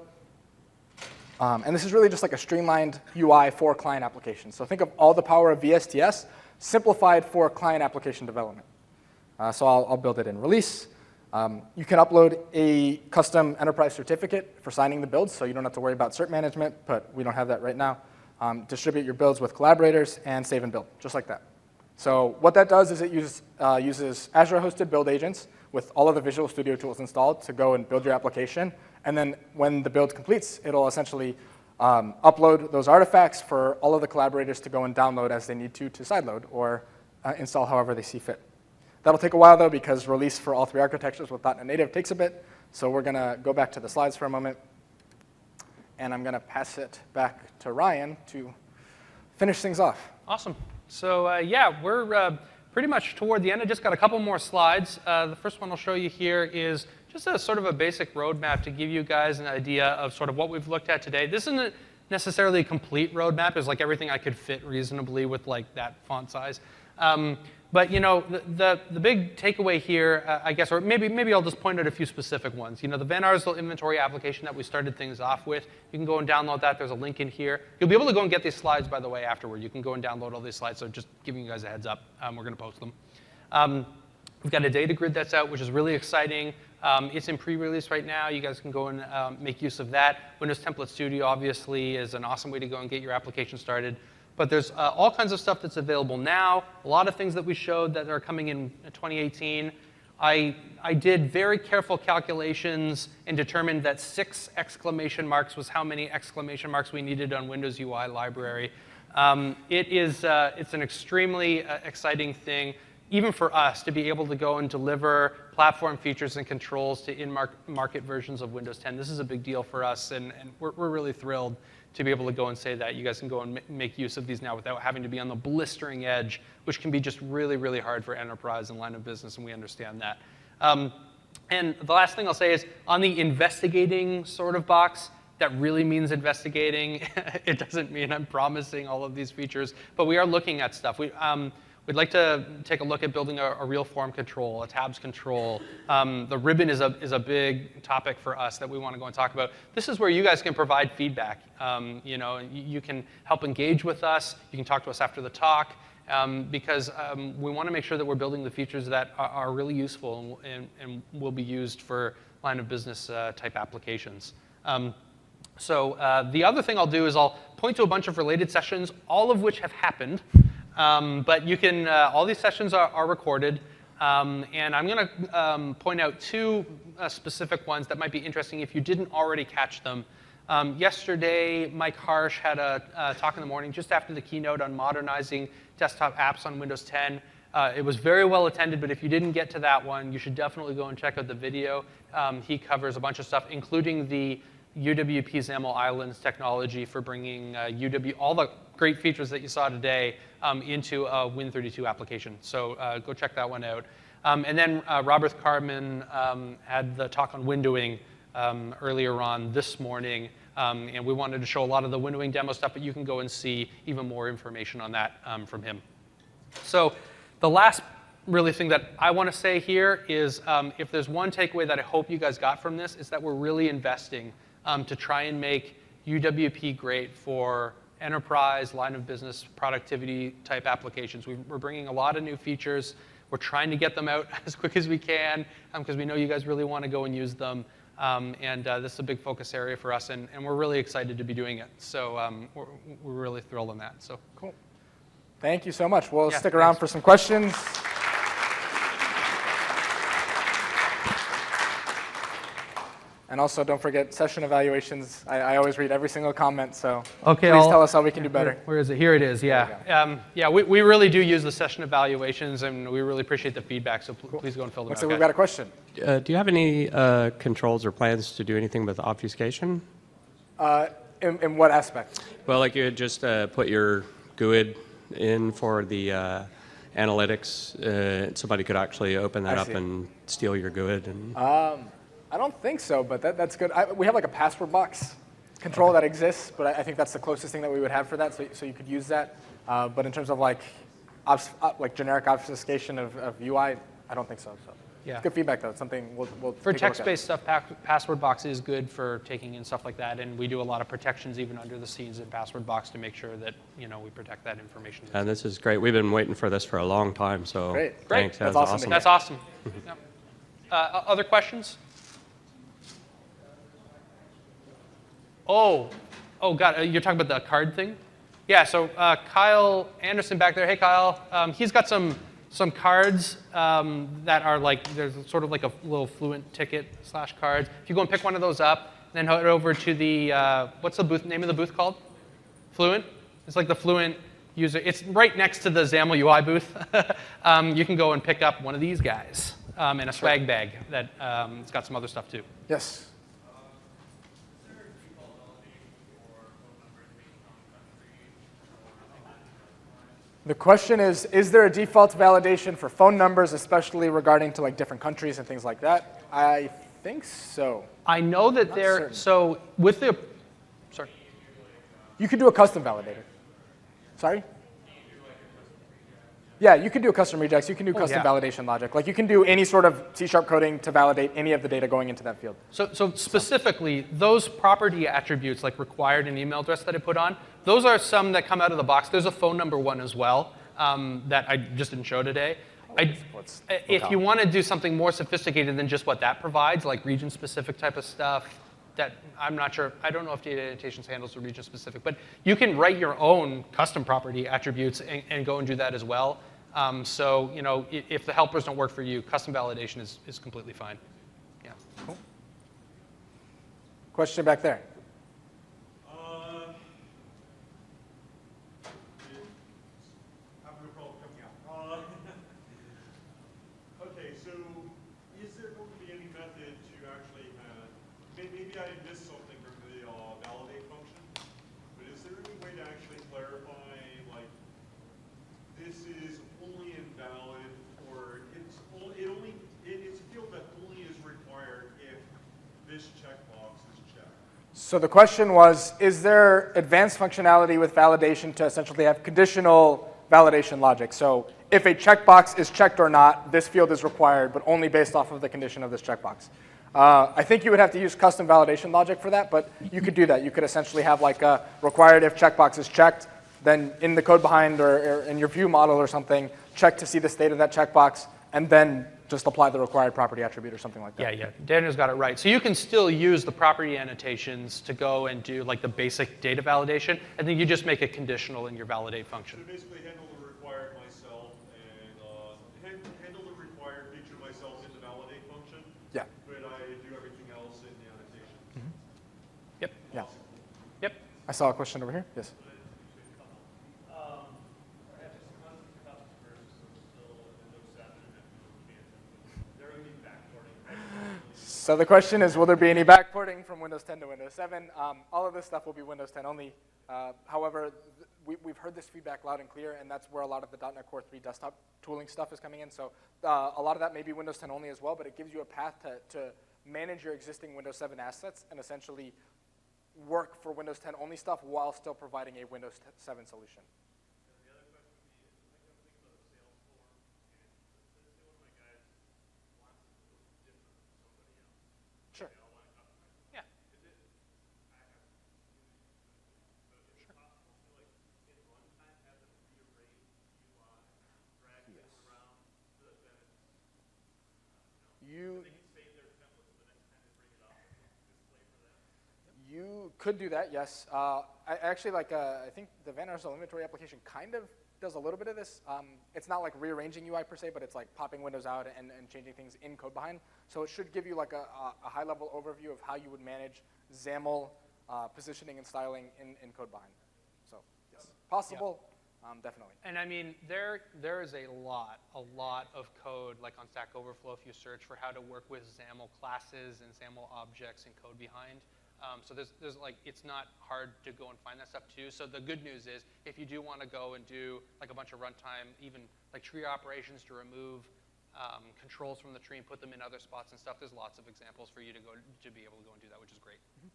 And this is really just like a streamlined UI for client applications. So think of all the power of VSTS simplified for client application development. So I'll build it in release. You can upload a custom enterprise certificate for signing the builds, so you don't have to worry about cert management, but we don't have that right now. Distribute your builds with collaborators and save and build, just like that. So what that does is it uses Azure-hosted build agents with all of the Visual Studio tools installed to go and build your application. And then when the build completes, it'll essentially upload those artifacts for all of the collaborators to go and download as they need to sideload or install however they see fit. That'll take a while, though, because release for all three architectures with .NET Native takes a bit. So we're going to go back to the slides for a moment. And I'm going to pass it back to Ryan to finish things off. Awesome. So yeah, we're pretty much toward the end. I just got a couple more slides. The first one I'll show you here is just a sort of a basic roadmap to give you guys an idea of sort of what we've looked at today. This isn't necessarily a complete roadmap. It's like everything I could fit reasonably with like that font size. But you know, the big takeaway here, I guess, or maybe I'll just point out a few specific ones. You know, the Van Arsdale inventory application that we started things off with, you can go and download that. There's a link in here. You'll be able to go and get these slides, by the way, afterward. You can go and download all these slides. So just giving you guys a heads up, we're going to post them. We've got a data grid that's out, which is really exciting. It's in pre-release right now. You guys can go and make use of that. Windows Template Studio, obviously, is an awesome way to go and get your application started. But there's all kinds of stuff that's available now, a lot of things that we showed that are coming in 2018. I did very careful calculations and determined that 6 exclamation marks was how many exclamation marks we needed on Windows UI library. It's an extremely exciting thing, even for us, to be able to go and deliver platform features and controls to in-market versions of Windows 10. This is a big deal for us, and we're really thrilled to be able to go and say that. You guys can go and make use of these now without having to be on the blistering edge, which can be just really, really hard for enterprise and line of business, and we understand that. And the last thing I'll say is, on the investigating sort of box, that really means investigating. It doesn't mean I'm promising all of these features, but we are looking at stuff. We'd like to take a look at building a real form control, a tabs control. The ribbon is a big topic for us that we want to go and talk about. This is where you guys can provide feedback. You can help engage with us. You can talk to us after the talk, because we want to make sure that we're building the features that are really useful and will be used for line of business type applications. So the other thing I'll do is I'll point to a bunch of related sessions, all of which have happened. But you can, all these sessions are recorded, and I'm going to point out 2 specific ones that might be interesting if you didn't already catch them. Yesterday, Mike Harsh had a talk in the morning just after the keynote on modernizing desktop apps on Windows 10. It was very well attended, but if you didn't get to that one, you should definitely go and check out the video. He covers a bunch of stuff, including the UWP XAML Islands technology for bringing all the great features that you saw today into a Win32 application. So go check that one out. And then Robert Carmen had the talk on windowing earlier on this morning. And we wanted to show a lot of the windowing demo stuff, but you can go and see even more information on that from him. So the last really thing that I want to say here is if there's one takeaway that I hope you guys got from this, is that we're really investing to try and make UWP great for enterprise, line of business, productivity type applications. We're bringing a lot of new features. We're trying to get them out as quick as we can because we know you guys really want to go and use them. And this is a big focus area for us, and we're really excited to be doing it. So we're really thrilled on that. So Cool. Thank you so much. We'll Yeah, stick around thanks. for some questions. And also, don't forget session evaluations. I always read every single comment, so Okay, please tell us how we can do better. Where is it? Here it is, yeah. Yeah, we really do use the session evaluations, and we really appreciate the feedback, so please go and fill them Looks out. like we've guys. got a question. Do you have any controls or plans to do anything with obfuscation? In what aspect? Well, like you had just put your GUID in for the analytics. Somebody could actually open that I up see. and steal your GUID. And I don't think so, but that's good. We have like a password box control that exists, but I think that's the closest thing that we would have for that, so you could use that. But in terms of like generic obfuscation of UI, I don't think so. Yeah. It's good feedback, though. It's something we'll For take a look at. text-based stuff, password box is good for taking in stuff like that, and we do a lot of protections even under the scenes in password box to make sure that we protect that information. and this is great. We've been waiting for this for a long time, so Great. thanks. That's That was awesome to That's awesome. Yep. Other questions? Oh, God, you're talking about the card thing? Yeah, so Kyle Anderson back there. Hey, Kyle. He's got some cards that are like, there's sort of like a little Fluent ticket / cards. If you go and pick one of those up, then head over to the, what's the name of the booth called? Fluent? It's like the Fluent user. It's right next to the XAML UI booth. You can go and pick up one of these guys and a swag bag that it's got some other stuff too. Yes. The question is there a default validation for phone numbers, especially regarding to like different countries and things like that? I think so. I know that Not there, certain. so with the, sorry. You could do a custom validator. Sorry? Yeah, you can do a custom regex. You can do custom yeah. validation logic. Like you can do any sort of C# coding to validate any of the data going into that field. So specifically, those property attributes like required and email address that I put on, those are some that come out of the box. There's a phone number one as well that I just didn't show today. If you want to do something more sophisticated than just what that provides, like region-specific type of stuff, that I'm not sure. I don't know if data annotations handles the region-specific, but you can write your own custom property attributes and go and do that as well. So if the helpers don't work for you, custom validation is completely fine. Yeah. Cool. Question back there. Okay, so is there going to be any method to actually, maybe I missed something from the validate function, but is there any way to actually clarify, like, this is only invalid, or it's a field that only is required if this checkbox is checked? So the question was, is there advanced functionality with validation to essentially have conditional validation logic? So if a checkbox is checked or not, this field is required, but only based off of the condition of this checkbox. I think you would have to use custom validation logic for that, but you could do that. You could essentially have like a required if checkbox is checked, then in the code behind or in your view model or something, check to see the state of that checkbox, and then just apply the required property attribute or something like that. Yeah. Daniel's got it right. So you can still use the property annotations to go and do like the basic data validation, and then you just make it conditional in your validate function. So basically handle the required myself and handle the required feature myself in the validate function. Yeah. But I do everything else in the annotation. Mm-hmm. Yep. Yeah. Yep. I saw a question over here. Yes. So the question is, will there be any backporting from Windows 10 to Windows 7? All of this stuff will be Windows 10 only. However, we've heard this feedback loud and clear, and that's where a lot of the .NET Core 3 desktop tooling stuff is coming in. So a lot of that may be Windows 10 only as well, but it gives you a path to manage your existing Windows 7 assets and essentially work for Windows 10 only stuff while still providing a Windows 7 solution. Sure. Yeah. You could do that, yes. I actually I think the Van Arsdale inventory application kind of does a little bit of this. It's not like rearranging UI per se, but it's like popping windows out and changing things in code behind. So it should give you like a high-level overview of how you would manage XAML positioning and styling in code behind. So yes, possible, definitely. And I mean, there is a lot of code, like on Stack Overflow, if you search for how to work with XAML classes and XAML objects in code behind. So there's like, it's not hard to go and find that stuff too. So the good news is, if you do want to go and do like a bunch of runtime, even like tree operations to remove controls from the tree and put them in other spots and stuff, there's lots of examples for you to be able to go and do that, which is great. Mm-hmm.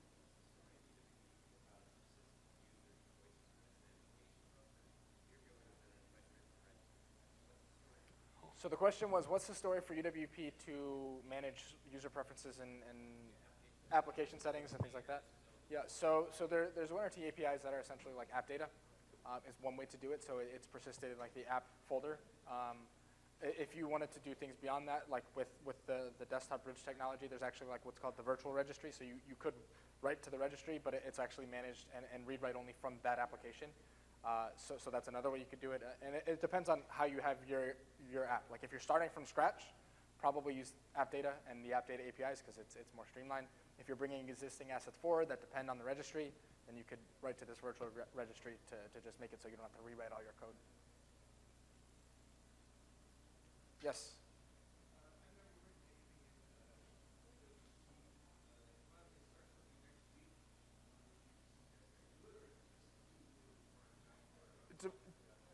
So the question was, what's the story for UWP to manage user preferences and application settings and things like that? Yeah, so there's one or two APIs that are essentially like app data is one way to do it. So it's persisted in like the app folder. If you wanted to do things beyond that, like with the desktop bridge technology, there's actually like what's called the virtual registry. So you could write to the registry, but it's actually managed and read-write only from that application. So that's another way you could do it. And it depends on how you have your app. Like if you're starting from scratch, probably use app data and the app data APIs because it's more streamlined. If you're bringing existing assets forward that depend on the registry, then you could write to this virtual registry to just make it so you don't have to rewrite all your code. Yes?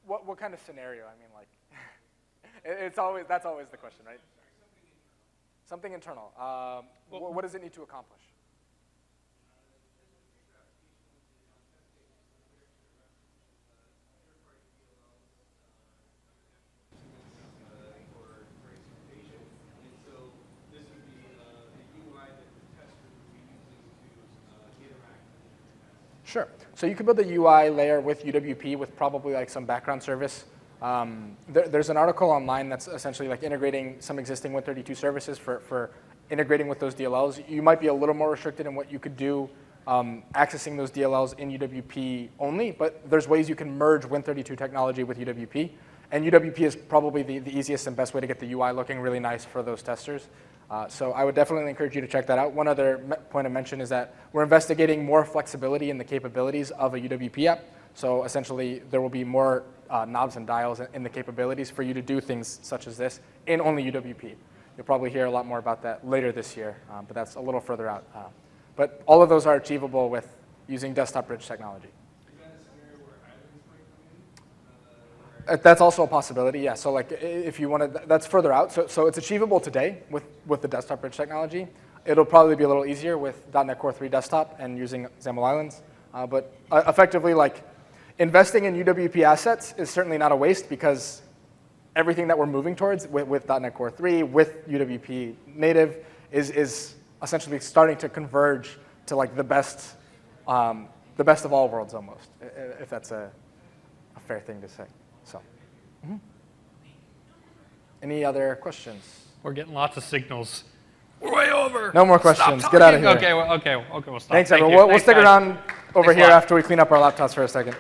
What kind of scenario? I mean, like, that's always the question, right? Something internal. What does it need to accomplish? Sure. So you could build a UI layer with UWP with probably like some background service There's an article online that's essentially like integrating some existing Win32 services for integrating with those DLLs. You might be a little more restricted in what you could do accessing those DLLs in UWP only, but there's ways you can merge Win32 technology with UWP. And UWP is probably the easiest and best way to get the UI looking really nice for those testers. So I would definitely encourage you to check that out. One other point of mention is that we're investigating more flexibility in the capabilities of a UWP app. So essentially, there will be more knobs and dials in the capabilities for you to do things such as this in only UWP. You'll probably hear a lot more about that later this year, but that's a little further out. But all of those are achievable with using desktop bridge technology. That's also a possibility, yeah. So like if you want to, that's further out. So it's achievable today with the desktop bridge technology. It'll probably be a little easier with .NET Core 3 desktop and using XAML Islands. But effectively, like investing in UWP assets is certainly not a waste because everything that we're moving towards with .NET Core 3, with UWP native, is essentially starting to converge to like the best of all worlds almost, if that's a fair thing to say. So, Any other questions? We're getting lots of signals. We're way over. No more questions. Stop Get out of talking. here. Okay, we'll stop. Thanks, Thank everyone. you. We'll Thanks, stick guys. around over Thanks a here lot. after we clean up our laptops for a second.